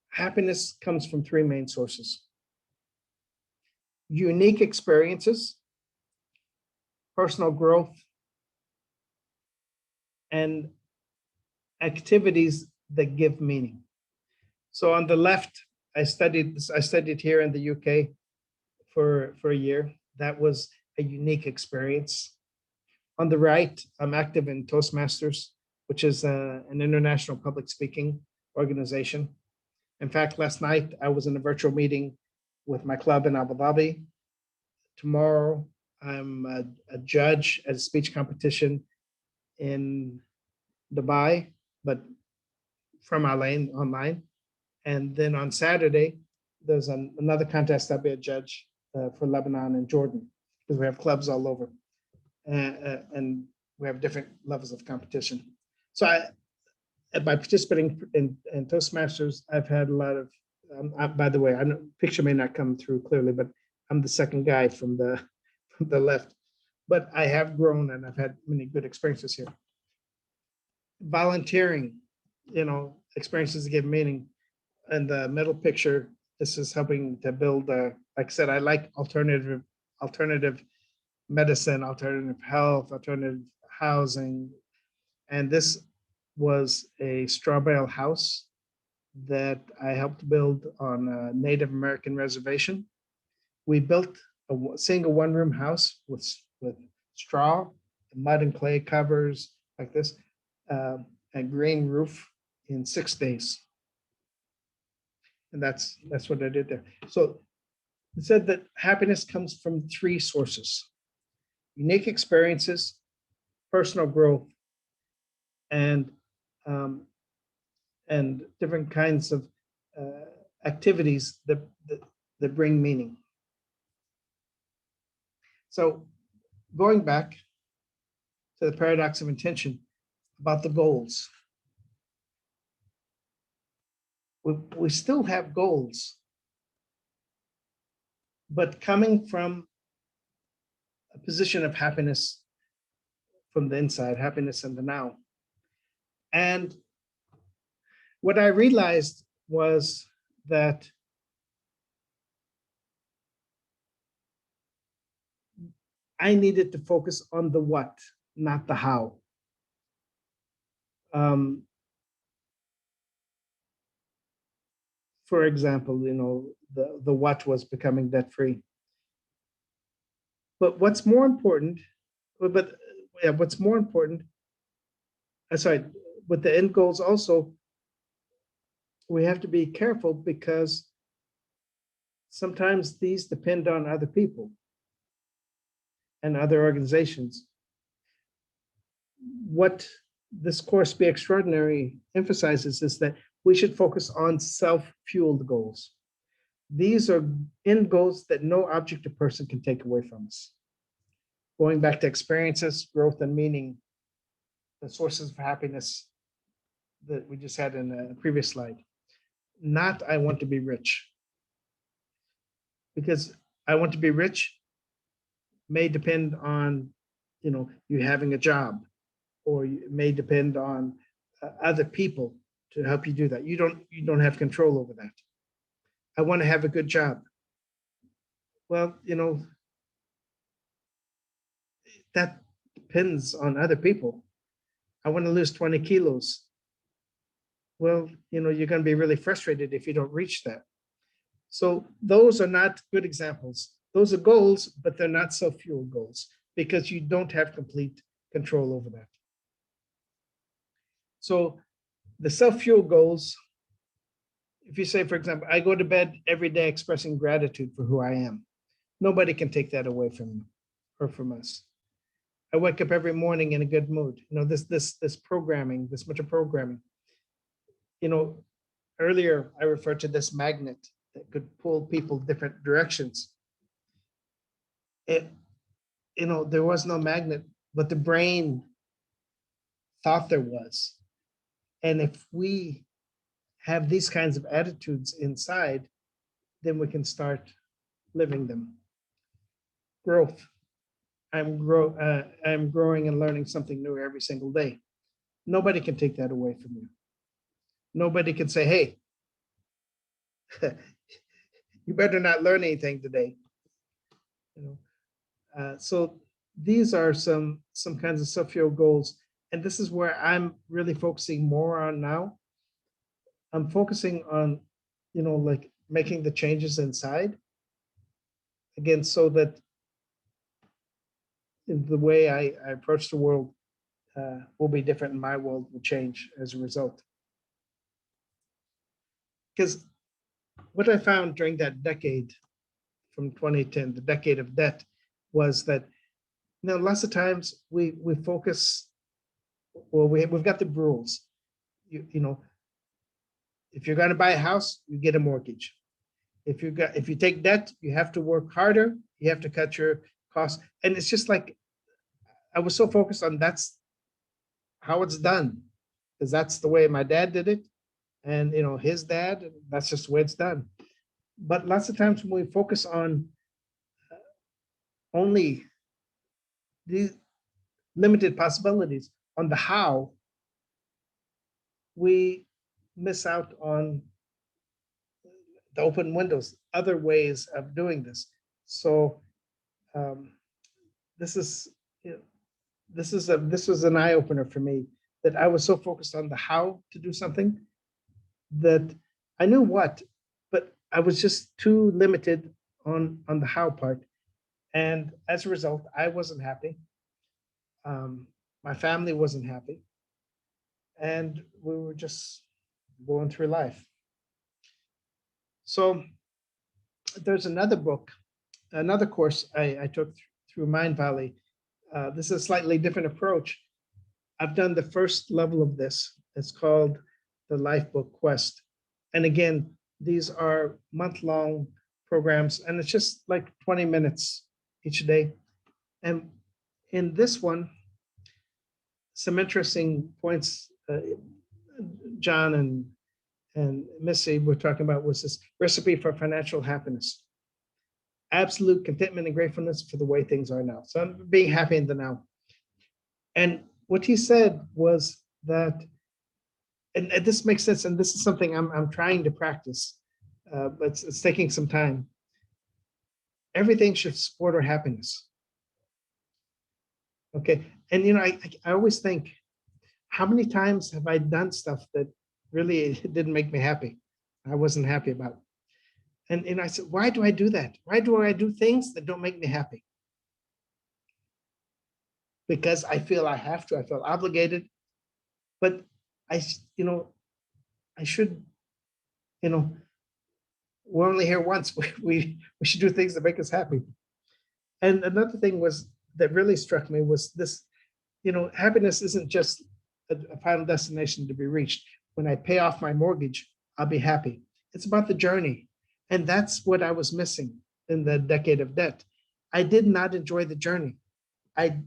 happiness comes from three main sources: unique experiences, personal growth, and activities that give meaning. So on the left, I studied here in the UK for a year. That was a unique experience. On the right, I'm active in Toastmasters, which is an international public speaking organization. In fact, last night I was in a virtual meeting with my club in Abu Dhabi. Tomorrow, I'm a judge at a speech competition in Dubai, but from online. And then on Saturday, there's another contest. I'll be a judge for Lebanon and Jordan, because we have clubs all over, and we have different levels of competition. So by participating in Toastmasters, I've had a lot of. By the way, I know picture may not come through clearly, but I'm the second guy from the left. But I have grown, and I've had many good experiences here. Volunteering, experiences that give meaning. And the middle picture, this is helping to build. Like I said, I like alternative medicine, alternative health, alternative housing, and this was a straw bale house that I helped build on a Native American reservation. We built a single one-room house with straw, mud and clay covers like this, and green roof in 6 days. And that's what I did there. So it said that happiness comes from three sources: unique experiences, personal growth, and different kinds of activities that bring meaning. So going back to the paradox of intention about the goals. We still have goals, but coming from a position of happiness from the inside, happiness in the now. And what I realized was that I needed to focus on the what, not the how. For example, the what was becoming debt free. But what's more important, what's more important, sorry, with the end goals also, we have to be careful because sometimes these depend on other people and other organizations. What this course Be Extraordinary emphasizes is that we should focus on self-fueled goals. These are end goals that no object or person can take away from us. Going back to experiences, growth, and meaning, the sources of happiness that we just had in a previous slide. Not I want to be rich. Because I want to be rich may depend on, you having a job, or it may depend on other people to help you do that. You don't have control over that. I want to have a good job. Well, that depends on other people. I want to lose 20 kilos. Well, you're going to be really frustrated if you don't reach that. So those are not good examples. Those are goals, but they're not self-fueled goals because you don't have complete control over that. So the self-fueled goals, if you say, for example, I go to bed every day expressing gratitude for who I am, nobody can take that away from you or from us. I wake up every morning in a good mood. This programming, this much of programming. Earlier I referred to this magnet that could pull people different directions. There was no magnet, but the brain thought there was. And if we have these kinds of attitudes inside, then we can start living them. Growth. I'm growing and learning something new every single day. Nobody can take that away from you. Nobody can say, hey, you better not learn anything today. You know, so these are some kinds of self-fuel goals, and this is where I'm really focusing more on now. I'm focusing on, like making the changes inside again, so that the way I approach the world will be different, and my world will change as a result. Because what I found during that decade from 2010, the decade of debt, was that lots of times we focus, well, we've got the rules. You know, if you're going to buy a house, you get a mortgage. If you take debt, you have to work harder. You have to cut your costs, and it's just like I was so focused on that's how it's done, because that's the way my dad did it, and his dad. That's just the way it's done. But lots of times when we focus on only these limited possibilities on the how, we miss out on the open windows, other ways of doing this. So this is this was an eye opener for me, that I was so focused on the how to do something that I knew what, but I was just too limited on the how part, and as a result, I wasn't happy. My family wasn't happy, and we were just going through life. So there's another book, another course I took through Mind Valley. This is a slightly different approach. I've done the first level of this. It's called the Lifebook Quest. And again, these are month-long programs, and it's just like 20 minutes each day. And in this one, some interesting points John and Missy were talking about was this recipe for financial happiness. Absolute contentment and gratefulness for the way things are now. So I'm being happy in the now. And what he said was that, and this makes sense, and this is something I'm trying to practice, but it's taking some time. Everything should support our happiness. Okay, and I always think, how many times have I done stuff that really didn't make me happy? I wasn't happy about. And I said, why do I do that? Why do I do things that don't make me happy? Because I feel I have to, I feel obligated. But I should, we're only here once. We should do things that make us happy. And another thing was that really struck me was this, happiness isn't just a final destination to be reached. When I pay off my mortgage, I'll be happy. It's about the journey. And that's what I was missing in the decade of debt. I did not enjoy the journey. I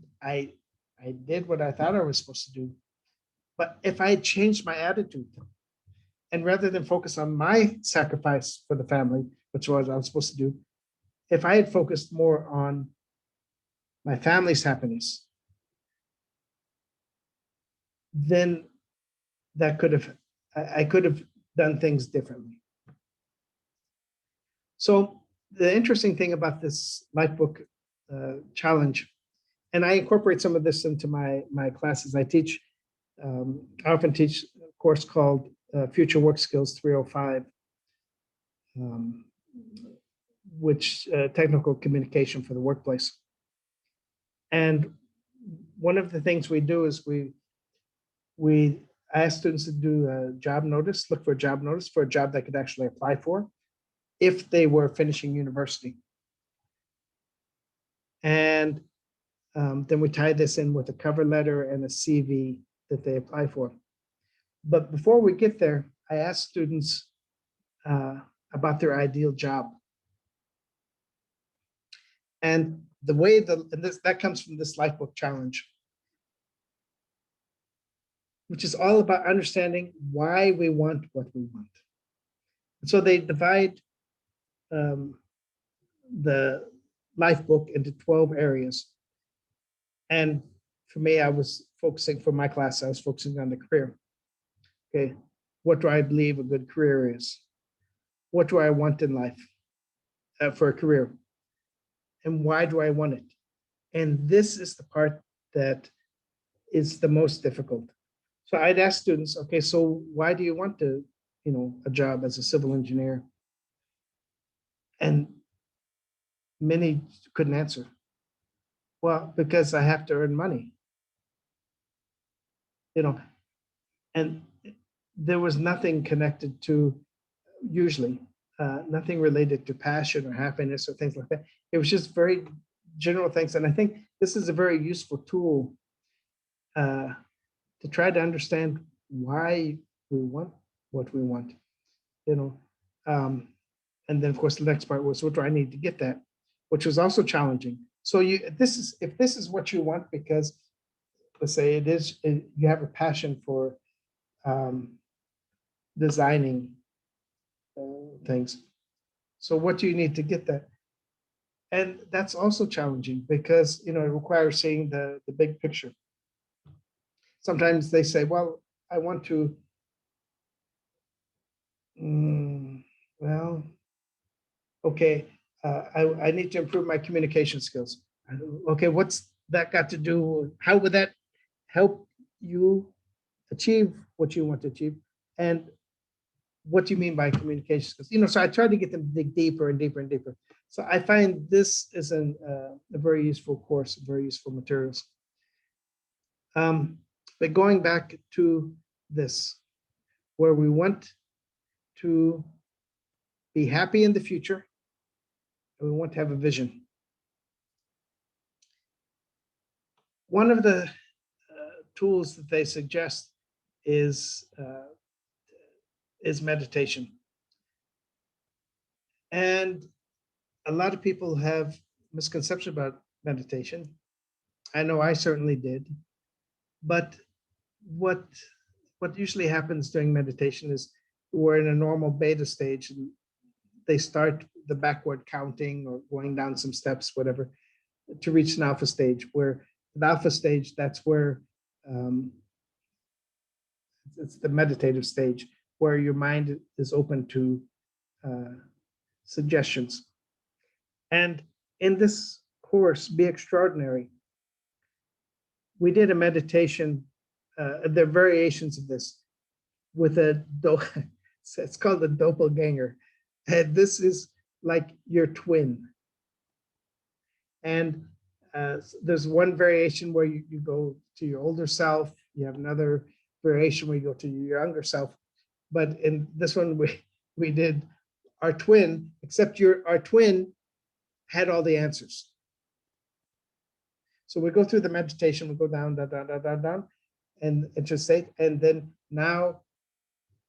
did what I thought I was supposed to do. But if I had changed my attitude, and rather than focus on my sacrifice for the family, which was I was supposed to do, if I had focused more on my family's happiness, then I could have done things differently. So the interesting thing about this Lifebook challenge, and I incorporate some of this into my classes. I often teach a course called Future Work Skills 305, which technical communication for the workplace. And one of the things we do is we ask students to do a job notice, look for a job notice for a job they could actually apply for if they were finishing university. And then we tie this in with a cover letter and a CV that they apply for. But before we get there, I ask students about their ideal job. And the way that comes from this Lifebook challenge. which is all about understanding why we want what we want. So they divide the life book into 12 areas. And for me, I was focusing, for my class, I was focusing on the career. Okay, what do I believe a good career is? What do I want in life for a career? And why do I want it? And this is the part that is the most difficult. So I'd ask students, okay, so why do you want to, a job as a civil engineer? And many couldn't answer. Well, because I have to earn money, and there was nothing connected to, usually, nothing related to passion or happiness or things like that. It was just very general things. And I think this is a very useful tool to try to understand why we want what we want, and then of course the next part was, what do I need to get that, which was also challenging. So if this is what you want, because let's say you have a passion for designing things, so what do you need to get that? And that's also challenging because it requires seeing the big picture. Sometimes they say, well, I want to, well, okay, I need to improve my communication skills. Okay, what's that got to do? How would that help you achieve what you want to achieve? And what do you mean by communication skills? So I try to get them to dig deeper and deeper and deeper. So I find this is a very useful course, very useful materials. But going back to this, where we want to be happy in the future, and we want to have a vision. One of the tools that they suggest is meditation. And a lot of people have misconception about meditation. I know I certainly did. But what usually happens during meditation is we're in a normal beta stage, and they start the backward counting or going down some steps, whatever, to reach an alpha stage, where the alpha stage, that's where it's the meditative stage, where your mind is open to suggestions. And in this course, Be Extraordinary, we did a meditation, there are variations of this, with it's called the doppelganger. And this is like your twin. And there's one variation where you go to your older self. You have another variation where you go to your younger self. But in this one, we did our twin, except our twin had all the answers. So we go through the meditation, we go down, down, and interstate, and then now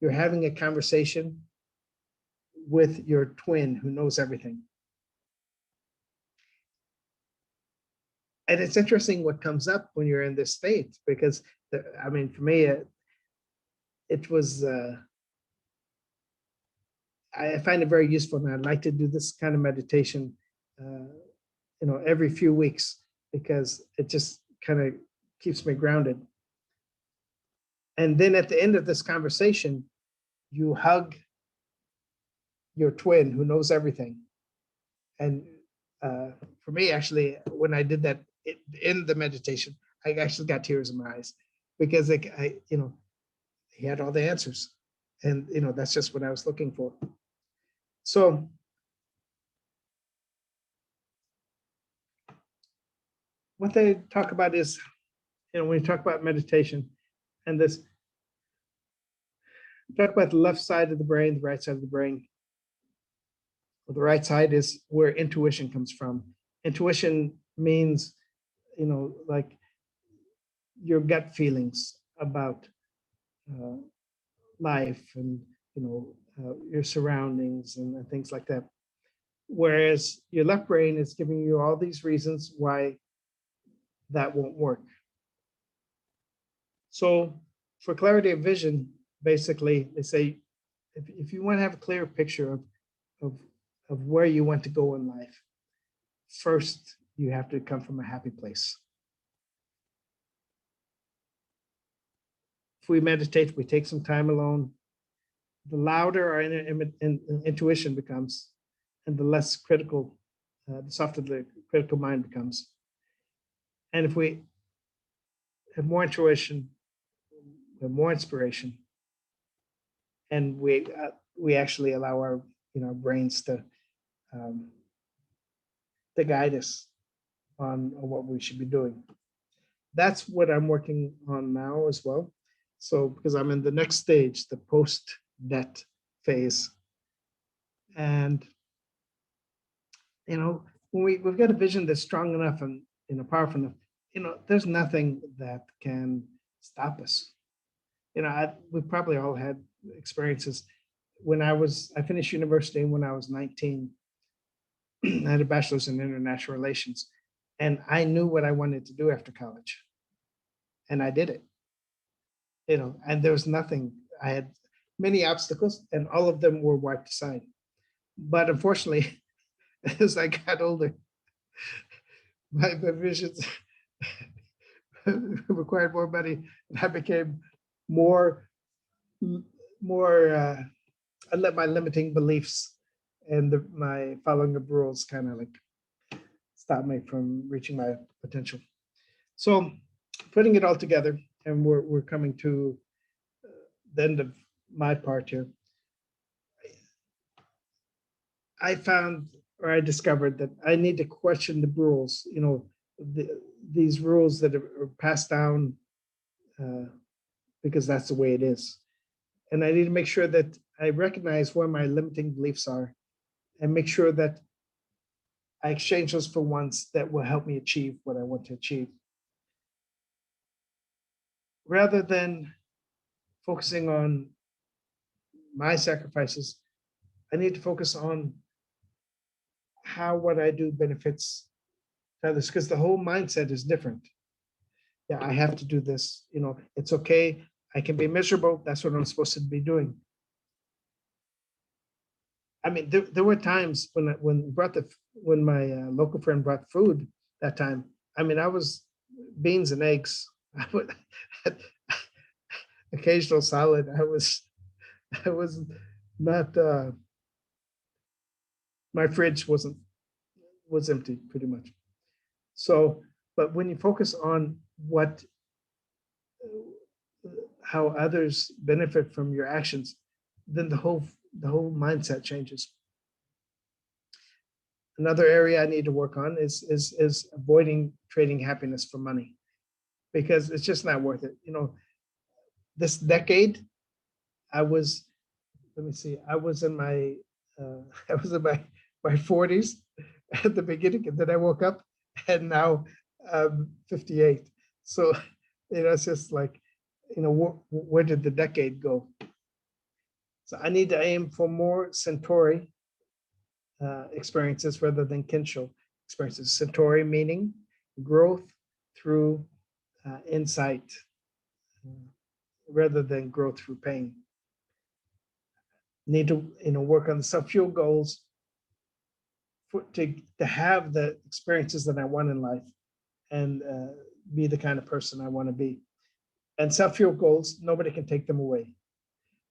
you're having a conversation with your twin who knows everything. And it's interesting what comes up when you're in this state, because for me, it was, I find it very useful, and I'd like to do this kind of meditation, every few weeks, because it just kind of keeps me grounded. And then at the end of this conversation, you hug your twin who knows everything. And for me, actually, when I did that in the meditation, I actually got tears in my eyes, because he had all the answers, and that's just what I was looking for. So what they talk about is, when you talk about meditation, and this, talk about the left side of the brain, the right side of the brain. Well, the right side is where intuition comes from. Intuition means, like your gut feelings about life and, your surroundings and things like that. Whereas your left brain is giving you all these reasons why that won't work. So for clarity of vision, basically, they say if you want to have a clear picture of, of where you want to go in life, first you have to come from a happy place. If we meditate, we take some time alone, the louder our intuition becomes, and the less critical, the softer the critical mind becomes. And if we have more intuition, we have more inspiration, and we actually allow our brains to guide us on what we should be doing. That's what I'm working on now as well. So because I'm in the next stage, the post-debt phase, and when we've got a vision that's strong enough and powerful enough, there's nothing that can stop us. We've probably all had experiences. When I finished university when I was 19. I had a bachelor's in international relations, and I knew what I wanted to do after college, and I did it. And there was nothing. I had many obstacles, and all of them were wiped aside. But unfortunately, as I got older, my visions required more money, and I became more. I let my limiting beliefs and my following of rules kind of like stop me from reaching my potential. So putting it all together, and we're coming to the end of my part here. I found, or I discovered, that I need to question the rules, these rules that are passed down because that's the way it is. And I need to make sure that I recognize where my limiting beliefs are and make sure that I exchange those for ones that will help me achieve what I want to achieve. Rather than focusing on my sacrifices, I need to focus on how what I do benefits others, because the whole mindset is different. Yeah, I have to do this. It's okay. I can be miserable. That's what I'm supposed to be doing. I mean, there were times when my local friend brought food that time. I mean, I was beans and eggs. I would occasional salad. I was not. My fridge was empty pretty much. So, but when you focus on how others benefit from your actions, then the whole mindset changes. Another area I need to work on is avoiding trading happiness for money, because it's just not worth it. This decade, I was in my my 40s at the beginning, and then I woke up, and now I'm 58. So it's just like, where did the decade go? So I need to aim for more Centauri experiences rather than Kinshal experiences. Centauri meaning growth through insight rather than growth through pain. Need to work on the self-fuel goals to have the experiences that I want in life, and be the kind of person I want to be. And self-fuel goals, nobody can take them away.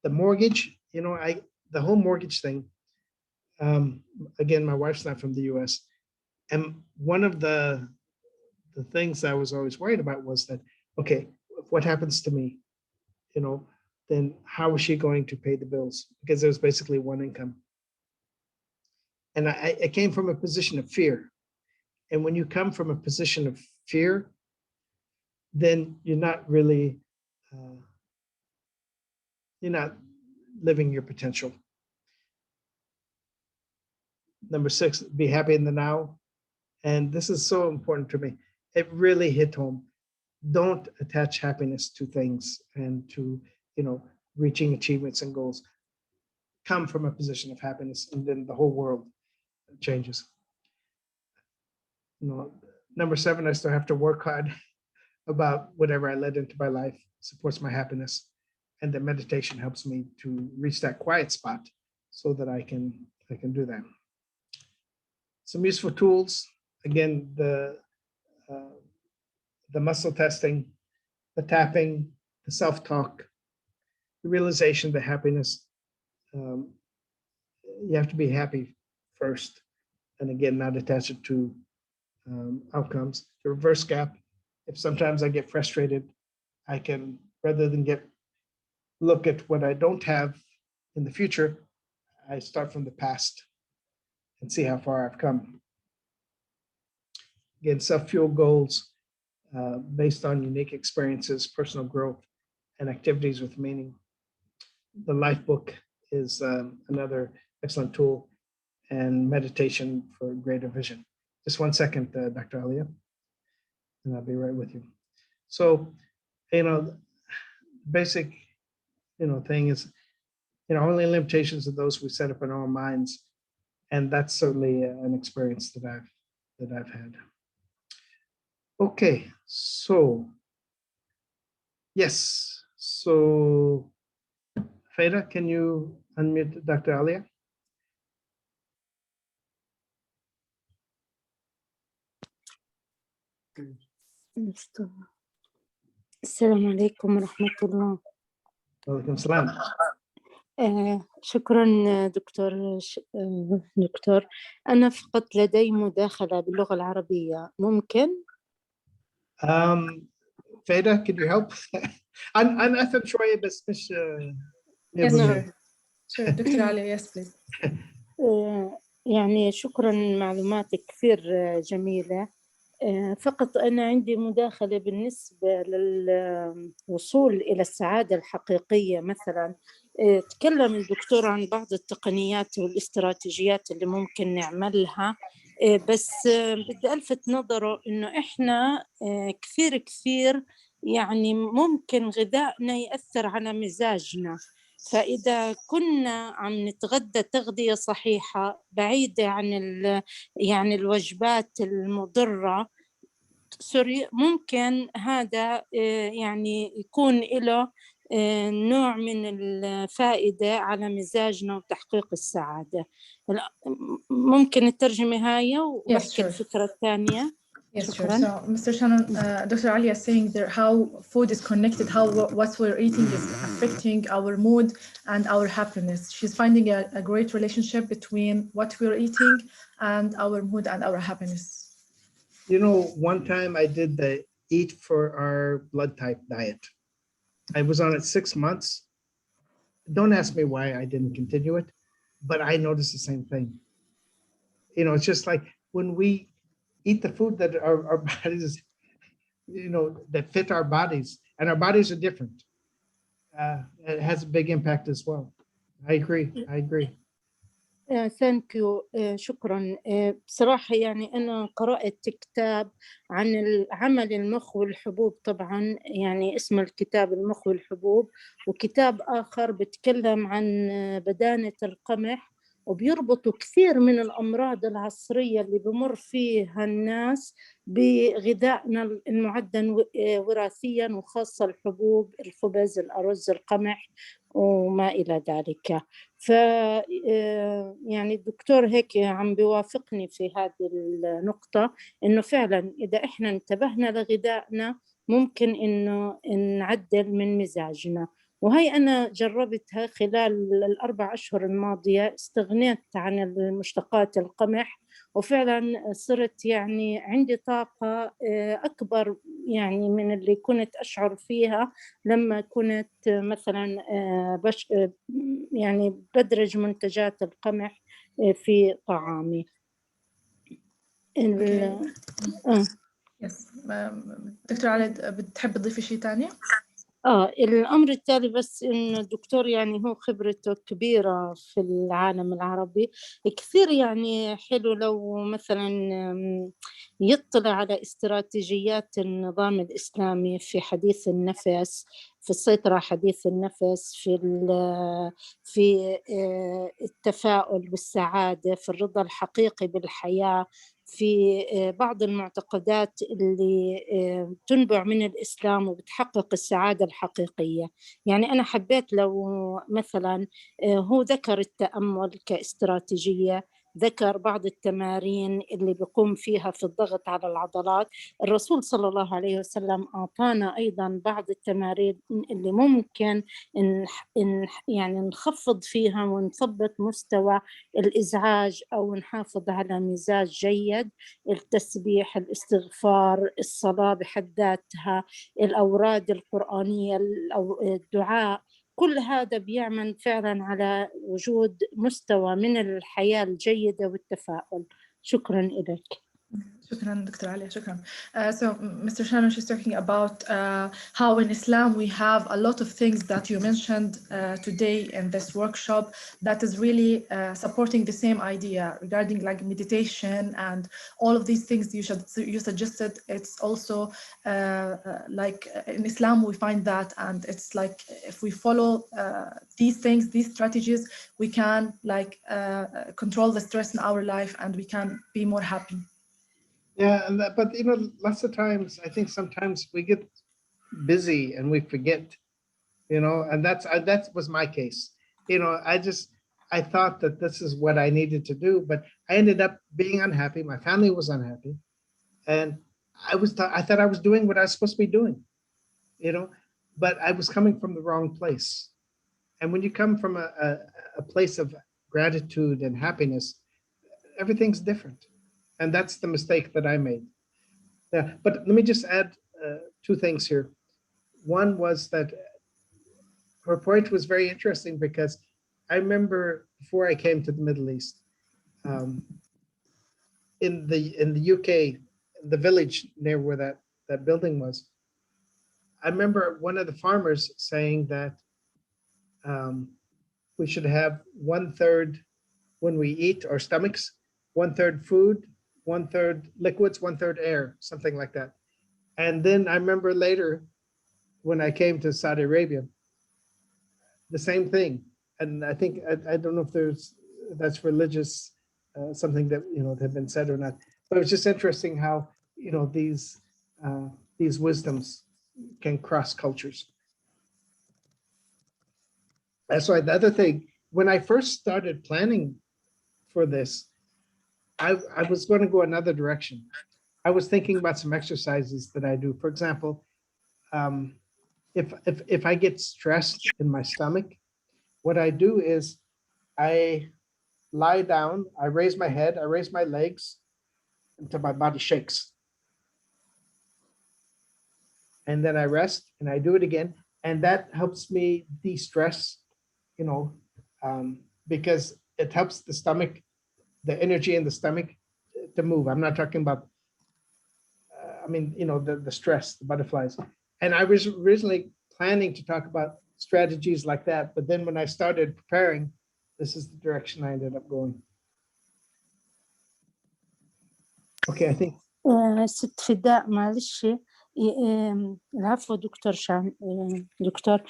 The mortgage, the whole mortgage thing. Again, my wife's not from the U.S., and one of the things I was always worried about was that, okay, what happens to me? Then how is she going to pay the bills? Because there was basically one income. And I came from a position of fear. And when you come from a position of fear, then you're not really, you're not living your potential. Number 6, be happy in the now. And this is so important to me. It really hit home. Don't attach happiness to things and to, reaching achievements and goals. Come from a position of happiness, and then the whole world changes. Number 7, I still have to work hard about whatever I let into my life supports my happiness, and that meditation helps me to reach that quiet spot so that I can do that. Some useful tools, again, the muscle testing, the tapping, the self-talk, the realization that happiness, you have to be happy first, and again, not attach it to outcomes. The reverse gap, if sometimes I get frustrated, I can, rather than look at what I don't have in the future, I start from the past and see how far I've come. Again, self-fuel goals based on unique experiences, personal growth, and activities with meaning. The life book is another excellent tool, and meditation for greater vision. Just 1 second, Dr. Alia, and I'll be right with you. So, basic, thing is, only limitations are those we set up in our own minds, and that's certainly an experience that I've had. Okay, so yes, so Faida, can you unmute Dr. Alia? السلام عليكم ورحمة الله. وعليكم السلام. شكرا دكتور. أنا فقط لدي مداخلة باللغة العربية، ممكن؟ Faida, could you help? أنا أفهم شوية بس مش Yes, sure. Dr. Ali, yes, please. يعني شكرا، معلوماتك كثير جميلة. فقط أنا عندي مداخلة بالنسبة للوصول إلى السعادة الحقيقية. مثلا تكلم الدكتور عن بعض التقنيات والاستراتيجيات اللي ممكن نعملها، بس بدي ألفت نظره إنه إحنا كثير يعني ممكن غذائنا يأثر على مزاجنا. فإذا كنا عم نتغدى تغذية صحيحة بعيدة عن يعني الوجبات المضرة، ممكن هذا يعني يكون له نوع من الفائدة على مزاجنا وتحقيق السعادة. ممكن الترجمة هاي وبحكي الفكرة الثانية. Yes, sure. So, Mr. Shannon, Dr. Ali is saying there how food is connected, how what we're eating is affecting our mood and our happiness. She's finding a great relationship between what we're eating and our mood and our happiness. One time I did the eat for our blood type diet. I was on it 6 months. Don't ask me why I didn't continue it, but I noticed the same thing. It's just like when we eat the food that our bodies, that fit our bodies, and our bodies are different. It has a big impact as well. I agree. ثانك يو، شكرا. بصراحة يعني أنا قرأت كتاب عن عمل المخ والحبوب، طبعا يعني اسم الكتاب المخ والحبوب، وكتاب آخر بتكلم عن بدانة القمح، وبيربطوا كثير من الأمراض العصرية اللي بمر فيها الناس بغذائنا المعدن وراثيا، وخاصة الحبوب، الخبز، الأرز، القمح وما إلى ذلك. ف يعني الدكتور هيك عم بيوافقني في هذه النقطة، إنه فعلا إذا إحنا انتبهنا لغذائنا ممكن إنه نعدل من مزاجنا. وهي أنا جربتها خلال ال4 أشهر الماضية، استغنيت عن المشتقات القمح، وفعلا صرت يعني عندي طاقة أكبر يعني من اللي كنت أشعر فيها لما كنت مثلا يعني بدرج منتجات القمح في طعامي. دكتور علي، بتحب تضيفي شيء ثاني؟ الأمر التالي بس إنه الدكتور يعني هو خبرته كبيرة في العالم العربي، كثير يعني حلو لو مثلا يطلع على استراتيجيات النظام الإسلامي في حديث النفس، في السيطرة حديث النفس، في التفاؤل بالسعادة، في الرضا الحقيقي بالحياة، في بعض المعتقدات اللي تنبع من الإسلام وبتحقق السعادة الحقيقية. يعني أنا حبيت لو مثلا هو ذكر التأمل كاستراتيجية، ذكر بعض التمارين اللي بيقوم فيها في الضغط على العضلات. الرسول صلى الله عليه وسلم أعطانا أيضا بعض التمارين اللي ممكن يعني نخفض فيها ونثبت مستوى الإزعاج أو نحافظ على مزاج جيد. التسبيح، الاستغفار، الصلاة بحد ذاتها، الأوراد القرآنية، الدعاء، كل هذا بيعمل فعلا على وجود مستوى من الحياة الجيدة والتفاؤل. شكرا لك. Shukran, Dr. Ali. Shukran. So, Mr. Shannon, she's talking about how in Islam we have a lot of things that you mentioned today in this workshop that is really supporting the same idea regarding like meditation and all of these things you suggested. It's also like in Islam we find that, and it's like if we follow these things, these strategies, we can like control the stress in our life and we can be more happy. Yeah, and but lots of times I think sometimes we get busy and we forget, and that was my case. I thought that this is what I needed to do, but I ended up being unhappy. My family was unhappy, and I thought I was doing what I was supposed to be doing, but I was coming from the wrong place. And when you come from a place of gratitude and happiness, everything's different. And that's the mistake that I made. Yeah, but let me just add two things here. One was that her point was very interesting because I remember before I came to the Middle East, in the UK, the village near where that building was, I remember one of the farmers saying that we should have 1/3 when we eat our stomachs, 1/3 food, 1/3 liquids, 1/3 air, something like that. And then I remember later when I came to Saudi Arabia, the same thing. And I think, I don't know if that's religious, something that, had been said or not, but it was just interesting how, these wisdoms can cross cultures. That's why the other thing, when I first started planning for this, I was going to go another direction. I was thinking about some exercises that I do. For example, if I get stressed in my stomach, what I do is I lie down, I raise my head, I raise my legs until my body shakes. And then I rest and I do it again. And that helps me de-stress, because it helps the stomach, the energy in the stomach to move. I'm not talking about, the stress, the butterflies. And I was originally planning to talk about strategies like that. But then when I started preparing, this is the direction I ended up going. Okay, I think. ست فداء معلش، العفو دكتور دكتور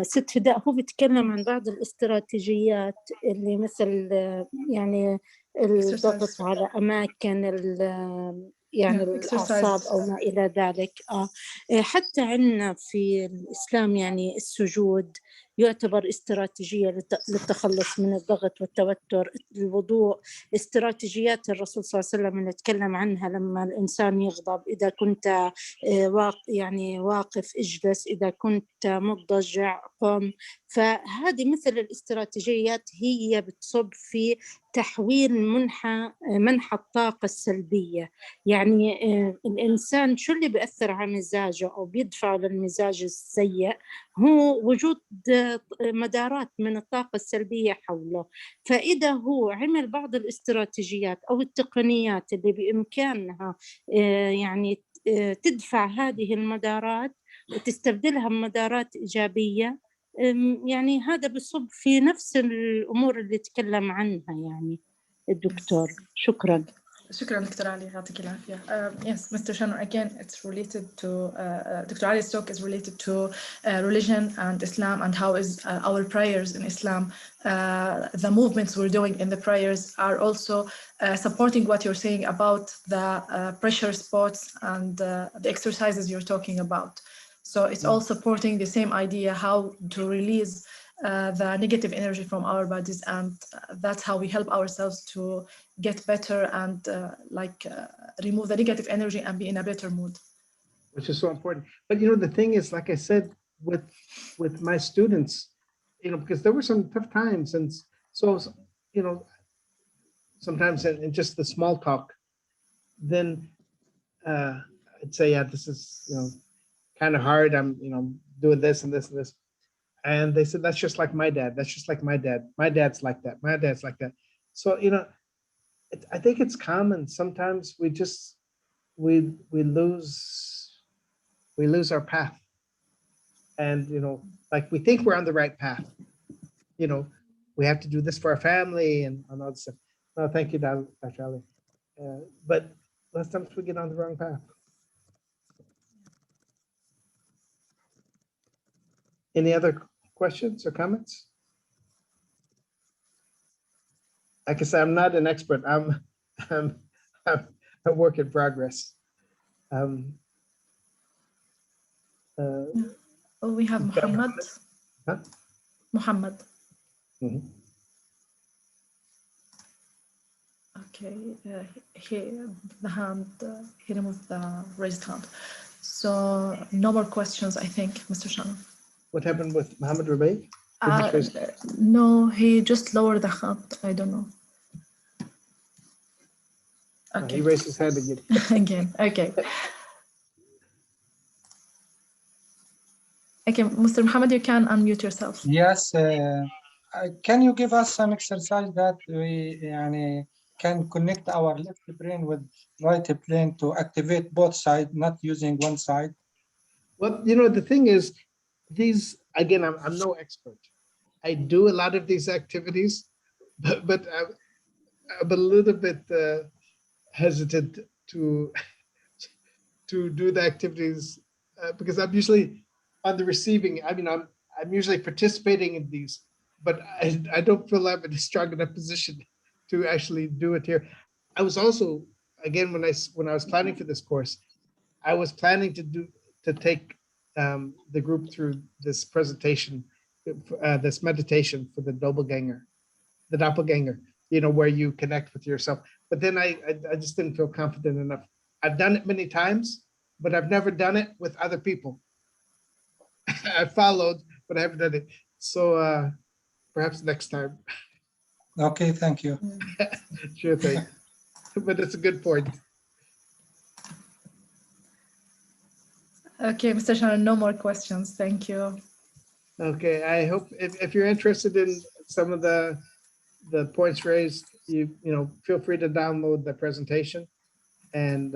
ست فداء هو بيتكلم عن بعض الاستراتيجيات اللي مثل يعني الضغط على أماكن يعني الأعصاب أو ما إلى ذلك. حتى عندنا في الإسلام يعني السجود يعتبر استراتيجية للتخلص من الضغط والتوتر. الوضوء، استراتيجيات الرسول صلى الله عليه وسلم نتكلم عنها لما الإنسان يغضب، إذا كنت يعني واقف اجلس، إذا كنت مضطجع قم. فهذه مثل الاستراتيجيات هي بتصب في تحويل منحى الطاقة السلبية. يعني الإنسان شو اللي بيأثر على مزاجه أو بيدفعه للمزاج السيء؟ هو وجود مدارات من الطاقة السلبية حوله. فإذا هو عمل بعض الاستراتيجيات أو التقنيات اللي بإمكانها يعني تدفع هذه المدارات وتستبدلها بمدارات إيجابية، يعني هذا بصب في نفس الأمور اللي تكلم عنها يعني الدكتور. شكرا. شكرا دكتور علي يعطيك العافية. Yes, Mr. Shannon, again, it's related to Dr. Ali's talk is related to religion and Islam and how is our prayers in Islam. The movements we're doing in the prayers are also supporting what you're saying about the pressure spots and the exercises you're talking about. So it's all supporting the same idea how to release the negative energy from our bodies, and that's how we help ourselves to get better and remove the negative energy and be in a better mood. Which is so important. But you know, the thing is, like I said, with my students, you know, because there were some tough times, and so you know, sometimes in just the small talk, then I'd say, yeah, this is, you know, kind of hard. I'm, you know, doing this and this and this. And they said, that's just like my dad. That's just like my dad. My dad's like that. My dad's like that. So, you know, I think it's common. Sometimes we just, we lose our path. And, you know, like we think we're on the right path. You know, we have to do this for our family and all this stuff. No, thank you, Dr. Ali. But lots of times we get on the wrong path. Any other questions or comments? Like I said, I'm not an expert. I'm a work in progress. Oh, we have Muhammad. Huh? Muhammad. Mhm. Okay, the hand, he removed the raised hand. So no more questions, I think, Mr. Shannon. What happened with Mohammed Rabai? No, he just lowered the hand. I don't know. Okay. He raised his hand again. Again, okay. Okay, Mr. Muhammad, you can unmute yourself. Yes. Can you give us an exercise that we can connect our left brain with right brain to activate both sides, not using one side? Well, you know, the thing is, these, again, I'm no expert. I do a lot of these activities, but I'm a little bit hesitant to do the activities because I'm usually on the receiving. I mean, I'm usually participating in these, but I don't feel I'm in a strong enough position to actually do it here. I was also, again, when I was planning for this course, I was planning to take the group through this presentation, this meditation for the doppelganger, you know, where you connect with yourself. But then I just didn't feel confident enough. I've done it many times, but I've never done it with other people. I followed, but I haven't done it. So perhaps next time. Okay, thank you. Sure thing. But it's a good point. Okay, Mr. Shannon, no more questions. Thank you. Okay, I hope if you're interested in some of the points raised, you know, feel free to download the presentation, and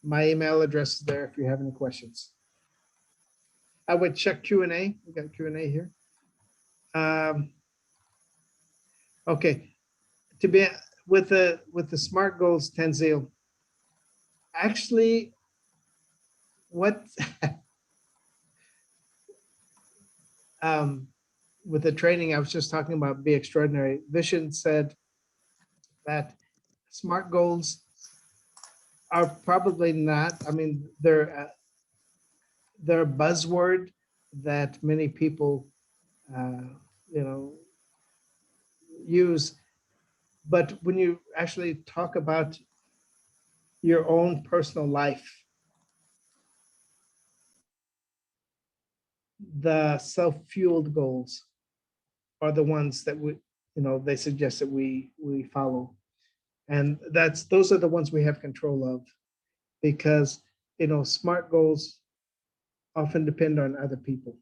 my email address is there if you have any questions. I would check Q&A. We got Q&A here. Okay, to be with the SMART goals, Tanzil. Actually, what with the training I was just talking about, Be Extraordinary. Vishen said that SMART goals are probably not. I mean, they're a buzzword that many people, you know, use. But when you actually talk about your own personal life, the self-fueled goals are the ones that you know, they suggest that we follow. And those are the ones we have control of, because, you know, SMART goals often depend on other people.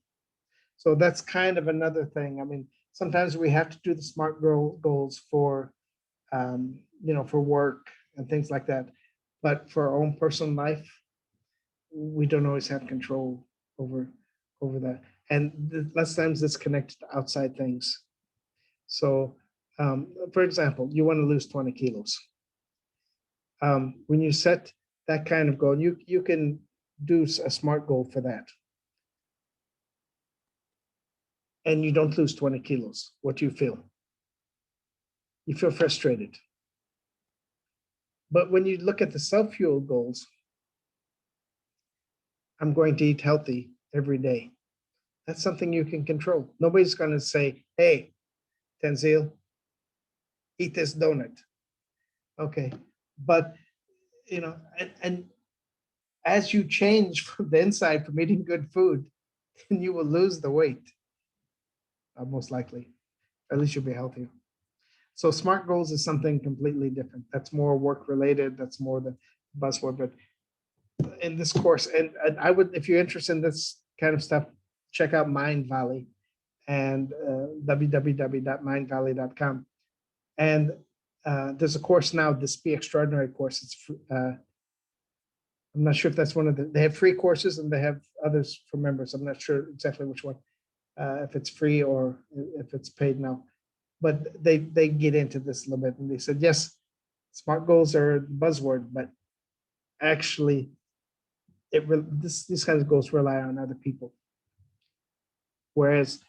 So that's kind of another thing. I mean, sometimes we have to do the SMART goals for, you know, for work and things like that. But for our own personal life, we don't always have control over that. And lots of times it's connected to outside things. So, for example, you want to lose 20 kilos. when you set that kind of goal, you can do a SMART goal for that. And you don't lose 20 kilos. What do you feel? You feel frustrated. But when you look at the self-fueled goals, I'm going to eat healthy every day. That's something you can control. Nobody's going to say, hey, Tanzil, eat this donut. Okay. But, you know, and as you change from the inside from eating good food, then you will lose the weight, most likely. At least you'll be healthier. So SMART goals is something completely different. That's more work related. That's more the buzzword. But in this course, and I would, if you're interested in this kind of stuff, check out Mind Valley and www.mindvalley.com. And there's a course now, this Be Extraordinary course. It's I'm not sure if that's one of the, they have free courses and they have others for members. I'm not sure exactly which one, if it's free or if it's paid now. But they get into this a little bit and they said, yes, SMART goals are a buzzword, but actually these kinds of goals rely on other people. Whereas,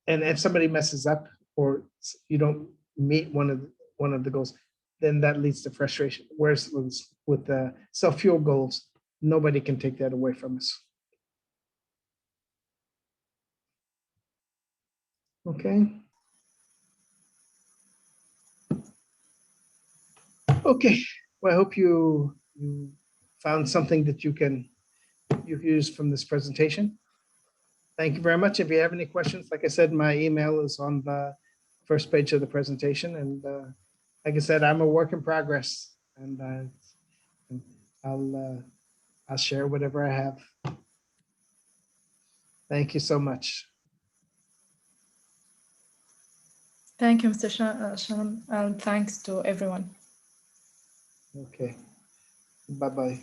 and if somebody messes up or you don't meet one of the goals, then that leads to frustration. Whereas with the self-fuel goals, nobody can take that away from us. Okay. Okay. Well, I hope you found something that you can use from this presentation. Thank you very much. If you have any questions, like I said, my email is on the first page of the presentation. And like I said, I'm a work in progress, and I'll share whatever I have. Thank you so much. Thank you, Mr. Shannon, and thanks to everyone. Okay. Bye-bye.